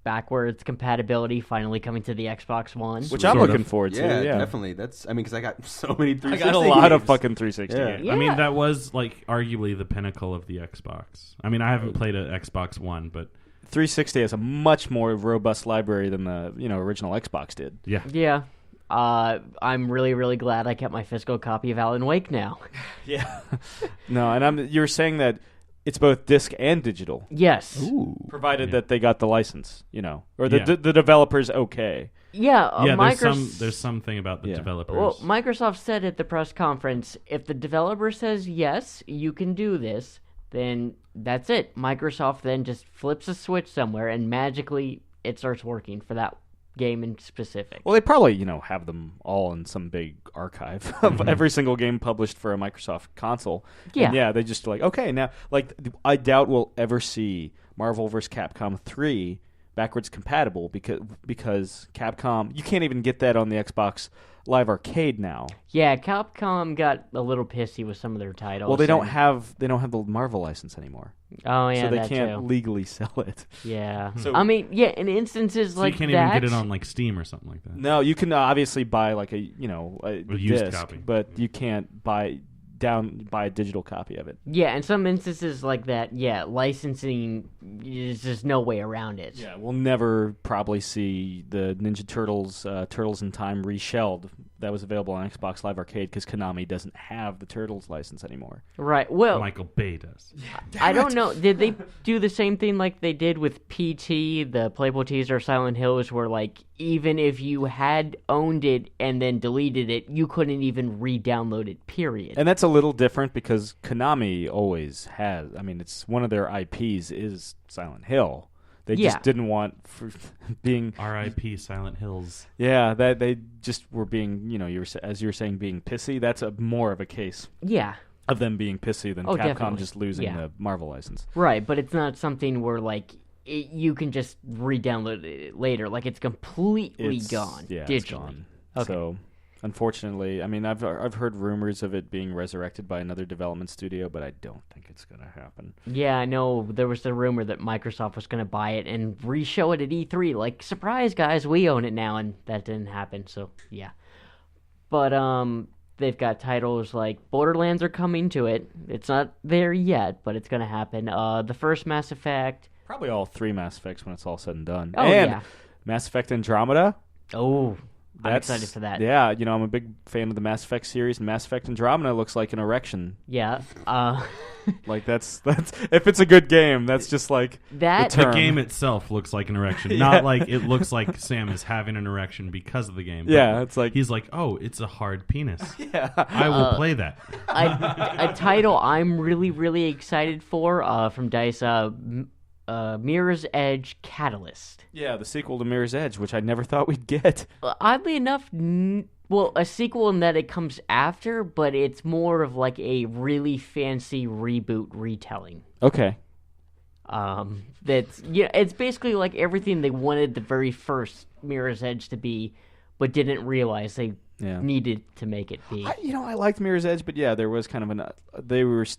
backwards compatibility finally coming to the Xbox One. which I'm Sort looking of. forward to. Yeah, Yeah, definitely. That's. I mean, because I got so many 360 I got a lot of games. fucking 360 Yeah. games. I mean, Yeah. that was like arguably the pinnacle of the Xbox. I mean, I haven't played an Xbox One, but 360 has a much more robust library than the original Xbox did. yeah. Yeah. I'm really, really glad I kept my physical copy of Alan Wake now. Yeah. No, and you're saying that It's both disc and digital, Yes. Ooh. provided Yeah. that they got the license, or the Yeah. The developer's okay. Yeah, There's something about the Yeah. developers. Well, Microsoft said at the press conference, if the developer says yes, you can do this, then that's it. Microsoft then just flips a switch somewhere and magically it starts working for that game in specific. Well, they probably, have them all in some big archive of every single game published for a Microsoft console. Yeah. And they just okay, now, I doubt we'll ever see Marvel vs. Capcom 3 backwards compatible because Capcom, you can't even get that on the Xbox Live Arcade now. Yeah, Capcom got a little pissy with some of their titles. Well, they don't and- have the Marvel license anymore. Oh yeah, so they that can't too. legally sell it. Yeah. So- I mean, yeah, in instances so like you can't that. even get it on like Steam or something like that. No, you can obviously buy a used disc, copy. but you can't buy a digital copy of it. Yeah, in some instances like that, yeah, licensing is just no way around it. Yeah, we'll never probably see the Ninja Turtles Turtles in Time reshelled that was available on Xbox Live Arcade because Konami doesn't have the Turtles license anymore. Right. Well, Michael Bay does. I don't know. Did they do the same thing like they did with PT, the playable teaser of Silent Hills, where like even if you had owned it and then deleted it, you couldn't even re-download it. Period. And that's a little different because Konami always has. I mean, it's one of their IPs is Silent Hill. They Yeah. just didn't want for being. R.I.P. Silent Hills. Yeah, that they just were being. As you were saying, being pissy. That's more of a case Yeah. of them being pissy than Oh, Capcom definitely. just losing Yeah. the Marvel license. Right, but it's not something where like you can just re-download it later. Like it's completely gone. Yeah, digitally. it's gone. Okay. So, unfortunately, I mean, I've heard rumors of it being resurrected by another development studio, but I don't think it's going to happen. Yeah, I know there was the rumor that Microsoft was going to buy it and re-show it at E3. Like, surprise, guys, we own it now, and that didn't happen. So yeah, but they've got titles like Borderlands are coming to it. It's not there yet, but it's going to happen. The first Mass Effect. Probably all three Mass Effects when it's all said and done. Oh, and yeah. Mass Effect Andromeda. Oh, I'm That's excited for that. Yeah, I'm a big fan of the Mass Effect series, and Mass Effect Andromeda looks like an erection. Yeah. Like that's if it's a good game, that's just like That the term. The game itself looks like an erection, not like it looks like Sam is having an erection because of the game. Yeah, But it's like he's like, oh, it's a hard penis. yeah. I will play that. a title I'm really, really excited for from DICE, Mirror's Edge Catalyst. Yeah, the sequel to Mirror's Edge, which I never thought we'd get. Oddly enough, well, a sequel in that it comes after, but it's more of like a really fancy reboot retelling. Okay. It's basically like everything they wanted the very first Mirror's Edge to be, but didn't realize they Yeah. needed to make it be. I liked Mirror's Edge, but yeah, there was kind of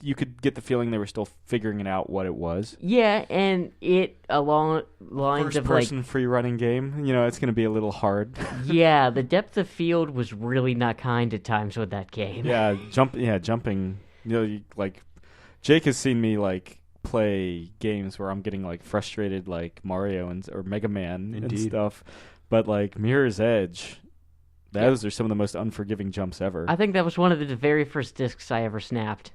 you could get the feeling they were still figuring it out what it was. Yeah, and it along lines First of person free running game, it's going to be a little hard. yeah, the depth of field was really not kind at times with that game. yeah, jumping, Jake has seen me play games where I'm getting frustrated like Mario or Mega Man and Indeed. stuff. But Mirror's Edge, those are some of the most unforgiving jumps ever. I think that was one of the very first discs I ever snapped.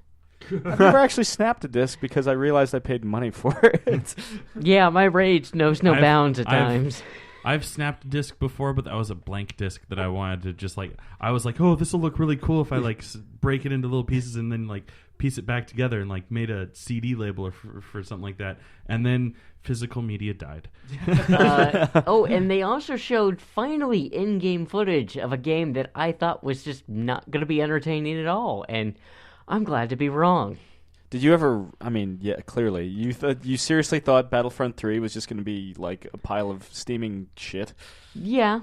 I've never actually snapped a disc because I realized I paid money for it. Yeah, my rage knows no bounds at times. I've snapped a disc before, but that was a blank disc that I wanted to just I was like, oh, this will look really cool if I break it into little pieces and then piece it back together and made a CD label or for something like that. And then physical media died. And they also showed finally in-game footage of a game that I thought was just not going to be entertaining at all, and I'm glad to be wrong. Did you ever? I mean, yeah, clearly you seriously thought Battlefront 3 was just going to be a pile of steaming shit. Yeah.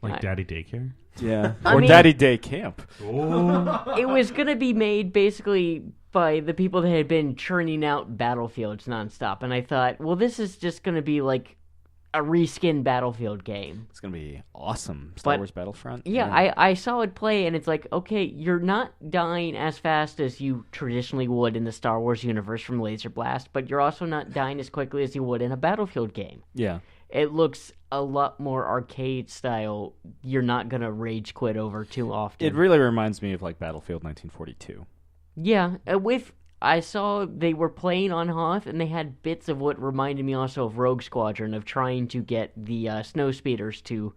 Like Daddy Daycare? Yeah, I or mean- Daddy Day Camp. Oh. It was going to be made basically by the people that had been churning out Battlefields nonstop, and I thought, well, this is just going to be like a reskin Battlefield game. It's going to be awesome. Star But- Wars Battlefront. Yeah, I saw it play, and it's like, okay, you're not dying as fast as you traditionally would in the Star Wars universe from Laser Blast, but you're also not dying as quickly as you would in a Battlefield game. Yeah. It looks a lot more arcade style. You're not going to rage quit over too often. It really reminds me of Battlefield 1942. Yeah, with I saw they were playing on Hoth, and they had bits of what reminded me also of Rogue Squadron, of trying to get the snow speeders to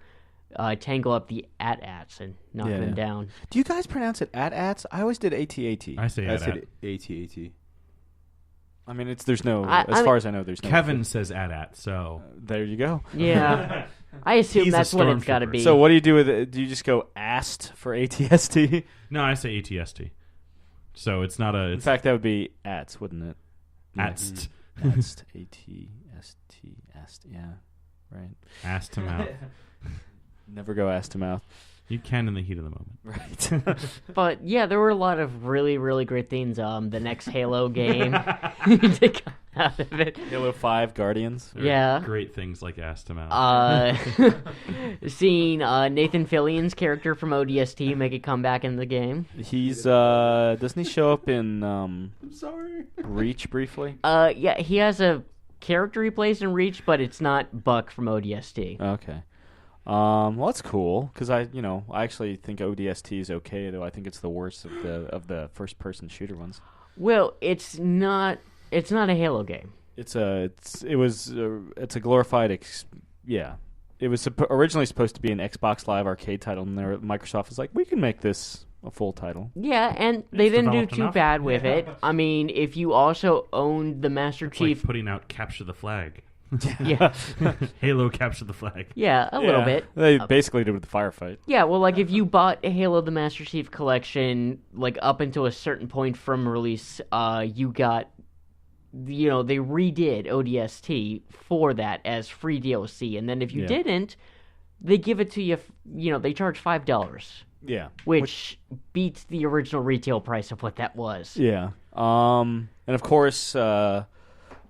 tangle up the AT-ATs and knock them down. Do you guys pronounce it AT-ATs? I always did AT-AT. I say I AT-AT. said AT-AT. I mean, there's no, as far as I know, there's no. Kevin says AT-AT, so There you go. Yeah. I assume He's a that's what it's got to stormtrooper. be. So what do you do with it? Do you just go AST for ATST? no, I say ATST. So it's not a. In It's fact, that would be ATS, wouldn't it? ATST. AST, ATST, AST, yeah. Right. Ass to mouth. Never go ass to mouth. You can in the heat of the moment. Right. But yeah, there were a lot of really, really great things. The next Halo game to come out of it. Halo 5 Guardians. There are Yeah. Great things like ass to mouth. Seeing Nathan Fillion's character from ODST make a comeback in the game. He's doesn't he show up in I'm sorry. Reach briefly? Yeah, he has a character he plays in Reach, but it's not Buck from ODST. Okay. Well, that's cool because I actually think ODST is okay, though I think it's the worst of the first person shooter ones. Well, it's not a Halo game. It's a glorified It was originally supposed to be an Xbox Live Arcade title, and Microsoft was like, we can make this a full title. Yeah, and they didn't do developed too enough. bad with it. I mean, if you also owned the Master It's Chief, like putting out Capture the Flag. yeah, Halo Capture the Flag. yeah, a little bit. They basically did with the firefight. Yeah, well, like if you bought Halo the Master Chief Collection, like up until a certain point from release, you got, they redid ODST for that as free DLC, and then if you didn't, they give it to you. They charge $5, Yeah. which beats the original retail price of what that was. Yeah. And of course,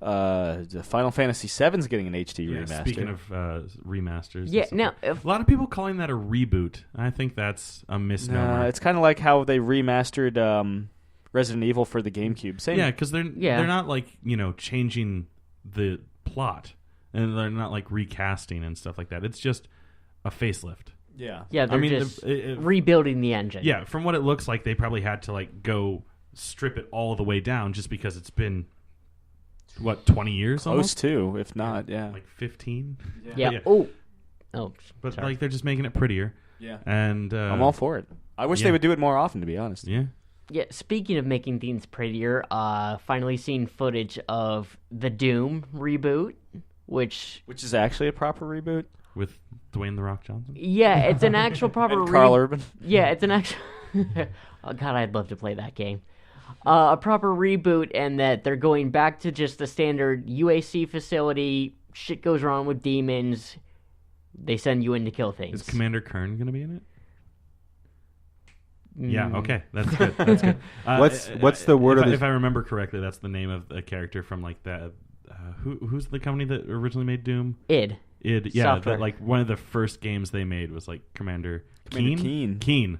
Final Fantasy VII is getting an HD remaster. Speaking of remasters. Yeah, and stuff. now A lot of people calling that a reboot. I think that's a misnomer. It's kind of like how they remastered Resident Evil for the GameCube. Same. Yeah, because they're not like changing the plot, and they're not like recasting and stuff like that. It's just a facelift. Yeah. yeah, they're just rebuilding the engine. Yeah, from what it looks like, they probably had to like go strip it all the way down just because it's been 20 years Close almost? to, if not, yeah. Like 15. Yeah. Yeah. Oh, But sorry. like they're just making it prettier. Yeah. And I'm all for it. I wish they would do it more often, to be honest. Yeah. Yeah, speaking of making things prettier, finally seeing footage of the Doom reboot, which is actually a proper reboot. With Dwayne The Rock Johnson. yeah, it's an actual proper And Carl Urban. Yeah, it's an actual. Oh God, I'd love to play that game. A proper reboot, and that they're going back to just the standard UAC facility. Shit goes wrong with demons. They send you in to kill things. Is Commander Kern going to be in it? Yeah, okay. That's good. That's good. What's the word if, of this? if I remember correctly, that's the name of a character from like that. Who's the company that originally made Doom? id. Yeah, Software. like one of the first games they made was like Commander Keen. Keen.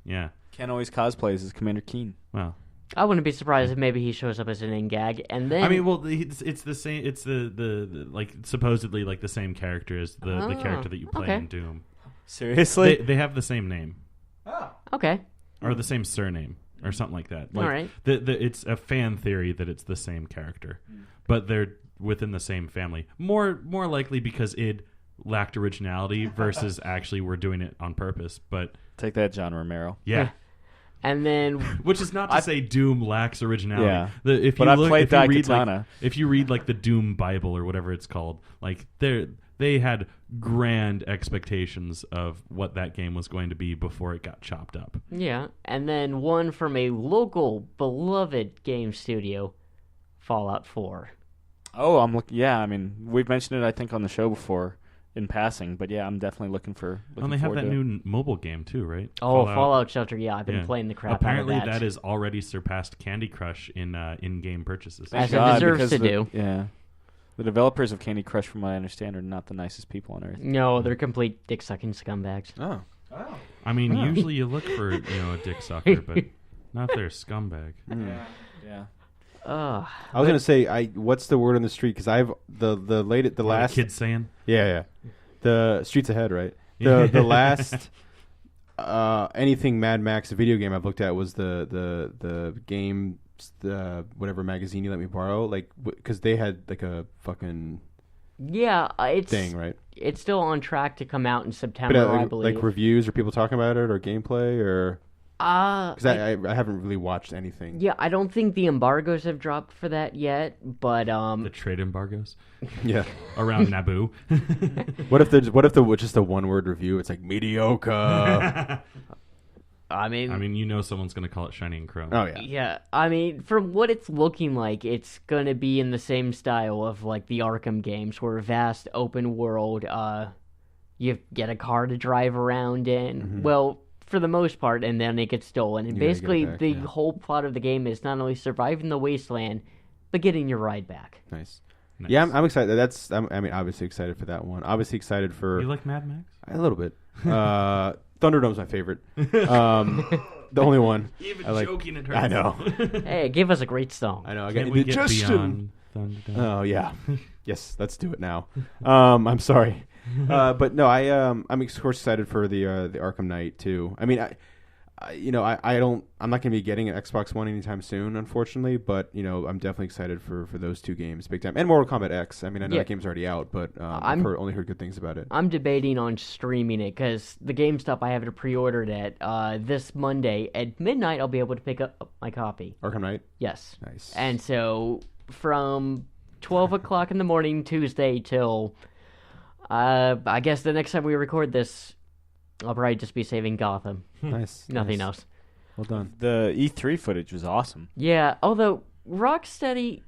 Yeah. Ken always cosplays as Commander Keen. Wow. I wouldn't be surprised if maybe he shows up as an in-gag, and then I mean, well, it's the same. It's the like supposedly like the same character as the character that you play okay. in Doom. Seriously? They have the same name okay, or the same surname or something like that. Like, all right. It's a fan theory that it's the same character, but they're within the same family. More likely because it lacked originality versus actually we're doing it on purpose. But Take that, John Romero. yeah. And then Which is not to say Doom lacks originality. Yeah. If But you I've look, played if you read Daikatana. like, if you read like the Doom Bible or whatever it's called, like they had grand expectations of what that game was going to be before it got chopped up. yeah, and then one from a local beloved game studio, Fallout 4. Oh, I'm looking. Yeah, I mean, we've mentioned it, I think, on the show before in passing. But yeah, I'm definitely looking And they have forward that to it. new mobile game too, right? Oh, Fallout Shelter. Yeah, I've been Yeah. playing the crap Apparently, out of that. that has already surpassed Candy Crush in in-game purchases. As it God, deserves because to the- do. Yeah. The developers of Candy Crush, from what I understand, are not the nicest people on earth. No, they're complete dick-sucking scumbags. Oh. I mean, usually you look for a dick sucker, but not if they're a scumbag. Yeah. Ugh. I was gonna say, what's the word on the street? Because I've the What last are kids saying? yeah the streets ahead, right? The last anything Mad Max video game I've looked at was the game whatever magazine you let me borrow, like because they had like a fucking Yeah, it's thing, right? It's still on track to come out in September, I believe. Like reviews or people talking about it or gameplay or because I haven't really watched anything. Yeah, I don't think the embargoes have dropped for that yet, but The trade embargoes Yeah. around Naboo. What if the just a one word review? It's like mediocre. I mean, you know someone's going to call it shiny and chrome. Oh yeah. yeah, I mean, from what it's looking like, it's gonna be in the same style of like the Arkham games, where vast open world. You get a car to drive around in. Mm-hmm. Well, for the most part, and then it gets stolen. And You gotta get basically, it back, the yeah. whole plot of the game is not only surviving the wasteland, but getting your ride back. Nice. Nice. Yeah, I'm excited. I mean, obviously excited for that one. Obviously excited for You like Mad Max? a little bit. Thunderdome's my favorite. The only one. Even I like- joking, it hurts. I know. Hey, give us a great song. I know. I Can't got we get Justin. beyond Thunderdome? Oh yeah. Yes, let's do it now. I'm sorry, but no, I'm of course excited for the Arkham Knight too. I mean, I'm not going to be getting an Xbox One anytime soon, unfortunately. But I'm definitely excited for those two games, big time, and Mortal Kombat X. I mean, I know Yeah. that game's already out, but I'm- I've only heard good things about it. I'm debating on streaming it because the GameStop I have it pre-ordered at this Monday at midnight. I'll be able to pick up my copy. Arkham Knight, Yes, nice. and so from 12 o'clock in the morning Tuesday till I guess the next time we record this, I'll probably just be saving Gotham. Nice. Nothing nice. else. Well done. The E3 footage was awesome. Yeah, although Rocksteady,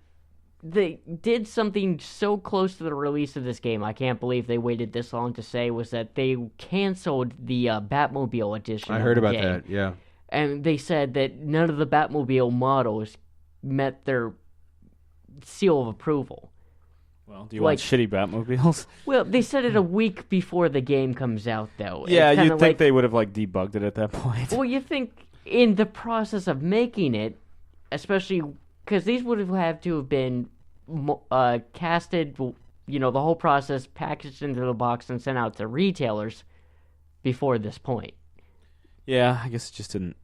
they did something so close to the release of this game, I can't believe they waited this long to say, was that they canceled the Batmobile edition I of heard the about game. that. Yeah. And they said that none of the Batmobile models met their seal of approval. Well, do you Like- want shitty Batmobiles? Well, they said it a week before the game comes out, though. Yeah, It's you'd kinda think like, they would have like debugged it at that point. Well, you think in the process of making it, especially because these would have had to have been casted, the whole process packaged into the box and sent out to retailers before this point. Yeah, I guess it just didn't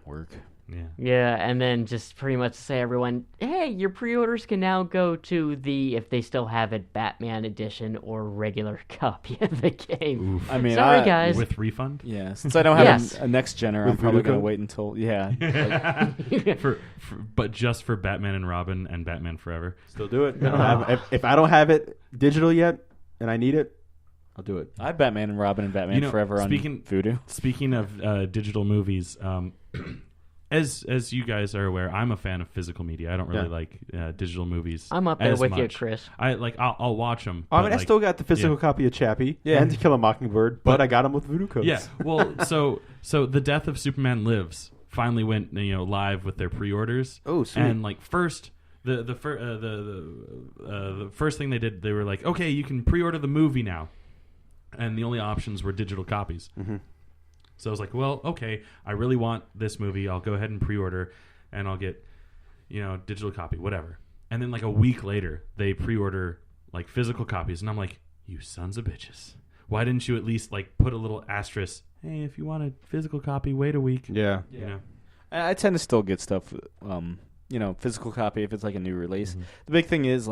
work. Yeah. Yeah, and then just pretty much say everyone, hey, your pre-orders can now go to the, if they still have it, Batman edition or regular copy of the game. Oof. I mean, Sorry, guys. With refund? Yeah, since I don't have Yes. a next gener, I'm With probably Voodoo gonna code? wait until like, But just for Batman and Robin and Batman Forever. Still do it. If I don't have it digital yet and I need it, I'll do it. I have Batman and Robin and Batman Forever on Voodoo. Speaking of digital movies, as you guys are aware, I'm a fan of physical media. I don't really like digital movies. I'm up there as with you, much. Chris. I'll watch them. I mean, I still got the physical copy of Chappie and To Kill a Mockingbird, but I got them with Voodoo codes. Yeah. Well, so the Death of Superman Lives finally went live with their pre-orders. Oh, sweet. And first. The first thing they did, they were like, okay, you can pre-order the movie now, and the only options were digital copies. Mm-hmm. So I was like, well, okay, I really want this movie. I'll go ahead and pre-order, and I'll get, digital copy, whatever. And then a week later, they pre-order physical copies, and I'm like, you sons of bitches! Why didn't you at least put a little asterisk? Hey, if you want a physical copy, wait a week. Yeah. I tend to still get stuff, physical copy if it's a new release. Mm-hmm. The big thing is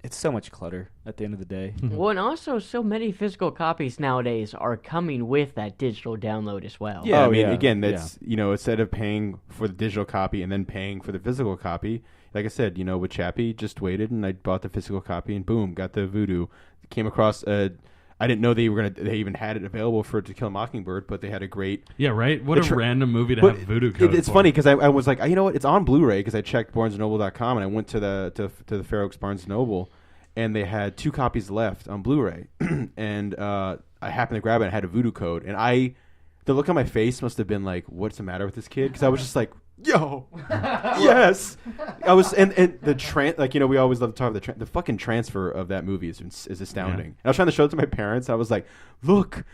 it's so much clutter at the end of the day. Well, and also so many physical copies nowadays are coming with that digital download as well. Yeah. I mean, yeah, again, that's instead of paying for the digital copy and then paying for the physical copy, like I said, with Chappie, just waited and I bought the physical copy and boom, got the Voodoo. Came across I didn't know they even had it available for To Kill a Mockingbird, but they had a great. Yeah, right. What a random movie to But have Voodoo code. It's for. funny because I was like, you know what? It's on Blu-ray because I checked BarnesandNoble.com and I went to the Fair Oaks Barnes and Noble, and they had 2 copies left on Blu-ray, and I happened to grab it and it had a Voodoo code, and the look on my face must have been like, what's the matter with this kid? Because I was just like, yo, yes. I was and the we always love to talk about the fucking transfer of that movie is astounding. Yeah. And I was trying to show it to my parents. I was like, look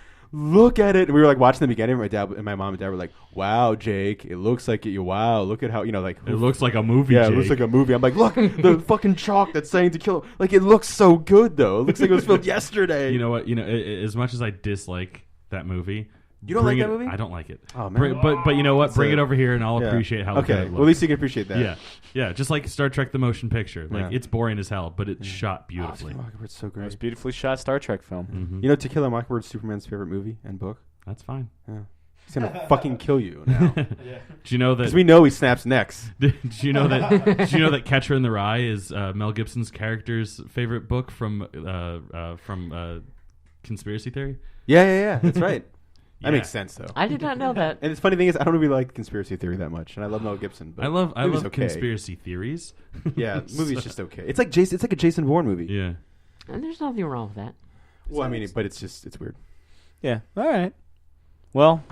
at it. And we were watching the beginning. My dad and my mom and dad were like, wow, Jake, it looks like it. Wow, look at how It looks like a movie. yeah, Jake. it looks like a movie. I'm like, look, the fucking chalk that's saying To Kill. It looks so good though. It looks like it was filmed yesterday. You know what? As much as I dislike that movie, You don't like bring that movie? I don't like it. Oh, man. But you know what? Bring a- it over here and I'll Yeah. appreciate how good Okay, it well, at looks. least you can appreciate that. Yeah. Just like Star Trek: The Motion Picture. Like Yeah. it's boring as hell, but it's shot Oh, beautifully. Mockingbird so great. Most beautifully shot Star Trek film. Mhm. You know, To Kill a Mockingbird is Superman's favorite movie and book. That's fine. Yeah. He's gonna fucking kill you now. Do you know that? Because we know he snaps necks. Did you know that? Did you know that Catcher in the Rye is Mel Gibson's character's favorite book from Conspiracy Theory? Yeah. That's right. Yeah. That makes sense though. I did not know that. And the funny thing is, I don't really like conspiracy theory that much, and I love Mel Gibson. But I love movie's okay. conspiracy theories. Yeah, the movie's just okay. It's like Jason. It's like a Jason Bourne movie. Yeah. And there's nothing wrong with that. Well, I mean, but it's weird. Yeah. All right. Well,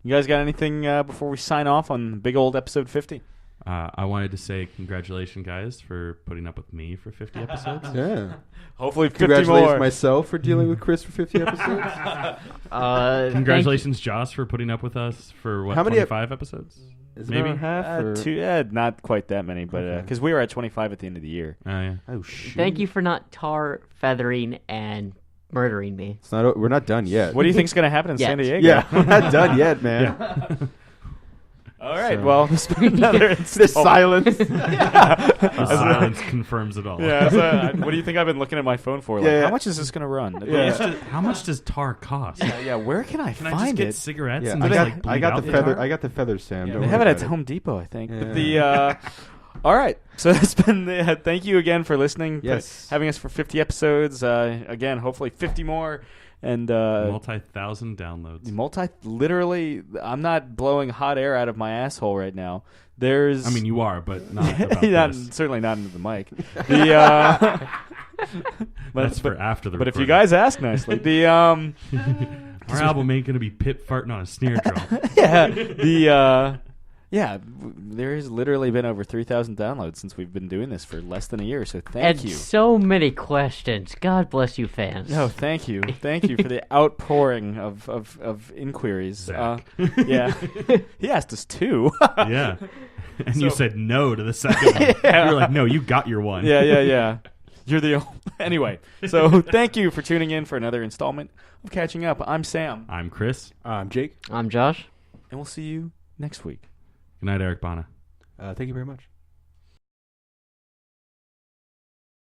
you guys got anything before we sign off on big old episode 50? I wanted to say congratulations, guys, for putting up with me for 50 episodes. Yeah. Hopefully 50 Congratulations more. myself for dealing with Chris for 50 episodes. Congratulations, Joss, for putting up with us for what, How many 25 episodes? Is it Maybe around half? Or? Not quite that many, but Okay. because we were at 25 at the end of the year. Oh yeah. Oh shoot! Thank you for not feathering, and murdering me. It's not. We're not done yet. What do you think's going to happen in Yes. San Diego? Yeah, we're not done yet, man. All right. So- Well, this has been another This silence. The silence confirms it all. Yeah. What do you think I've been looking at my phone for? Like, Yeah. how much is this going to run? How much does tar cost? Yeah. Where can I Can I just find get it? cigarettes Yeah, and I just got, like I bleed got out the feather. tar? I got the feather, Sam. Yeah, Don't they worry have it at about Home Depot, I think. But Yeah. all right. So that's been thank you again for listening. For Yes. having us for 50 episodes. Again, hopefully 50 more. And Multi-thousand downloads. Literally, I'm not blowing hot air out of my asshole right now. There's. I mean, you are, but not about this. certainly not into the mic. The That's for after the. But if you recording. guys ask nicely, the Our album ain't gonna be Pip farting on a snare drum. there has literally been over 3,000 downloads since we've been doing this for less than a year. So thank And you. so many questions. God bless you, fans. No, thank you for the outpouring of inquiries. Zach. Yeah, he asked us two. Yeah, and you said no to the second one. Yeah. You're like, no, you got your one. Yeah. You're the only. Anyway, so thank you for tuning in for another installment of Catching Up. I'm Sam, I'm Chris. I'm Jake. I'm Josh. and we'll see you next week. Good night, Eric Bana. Thank you very much.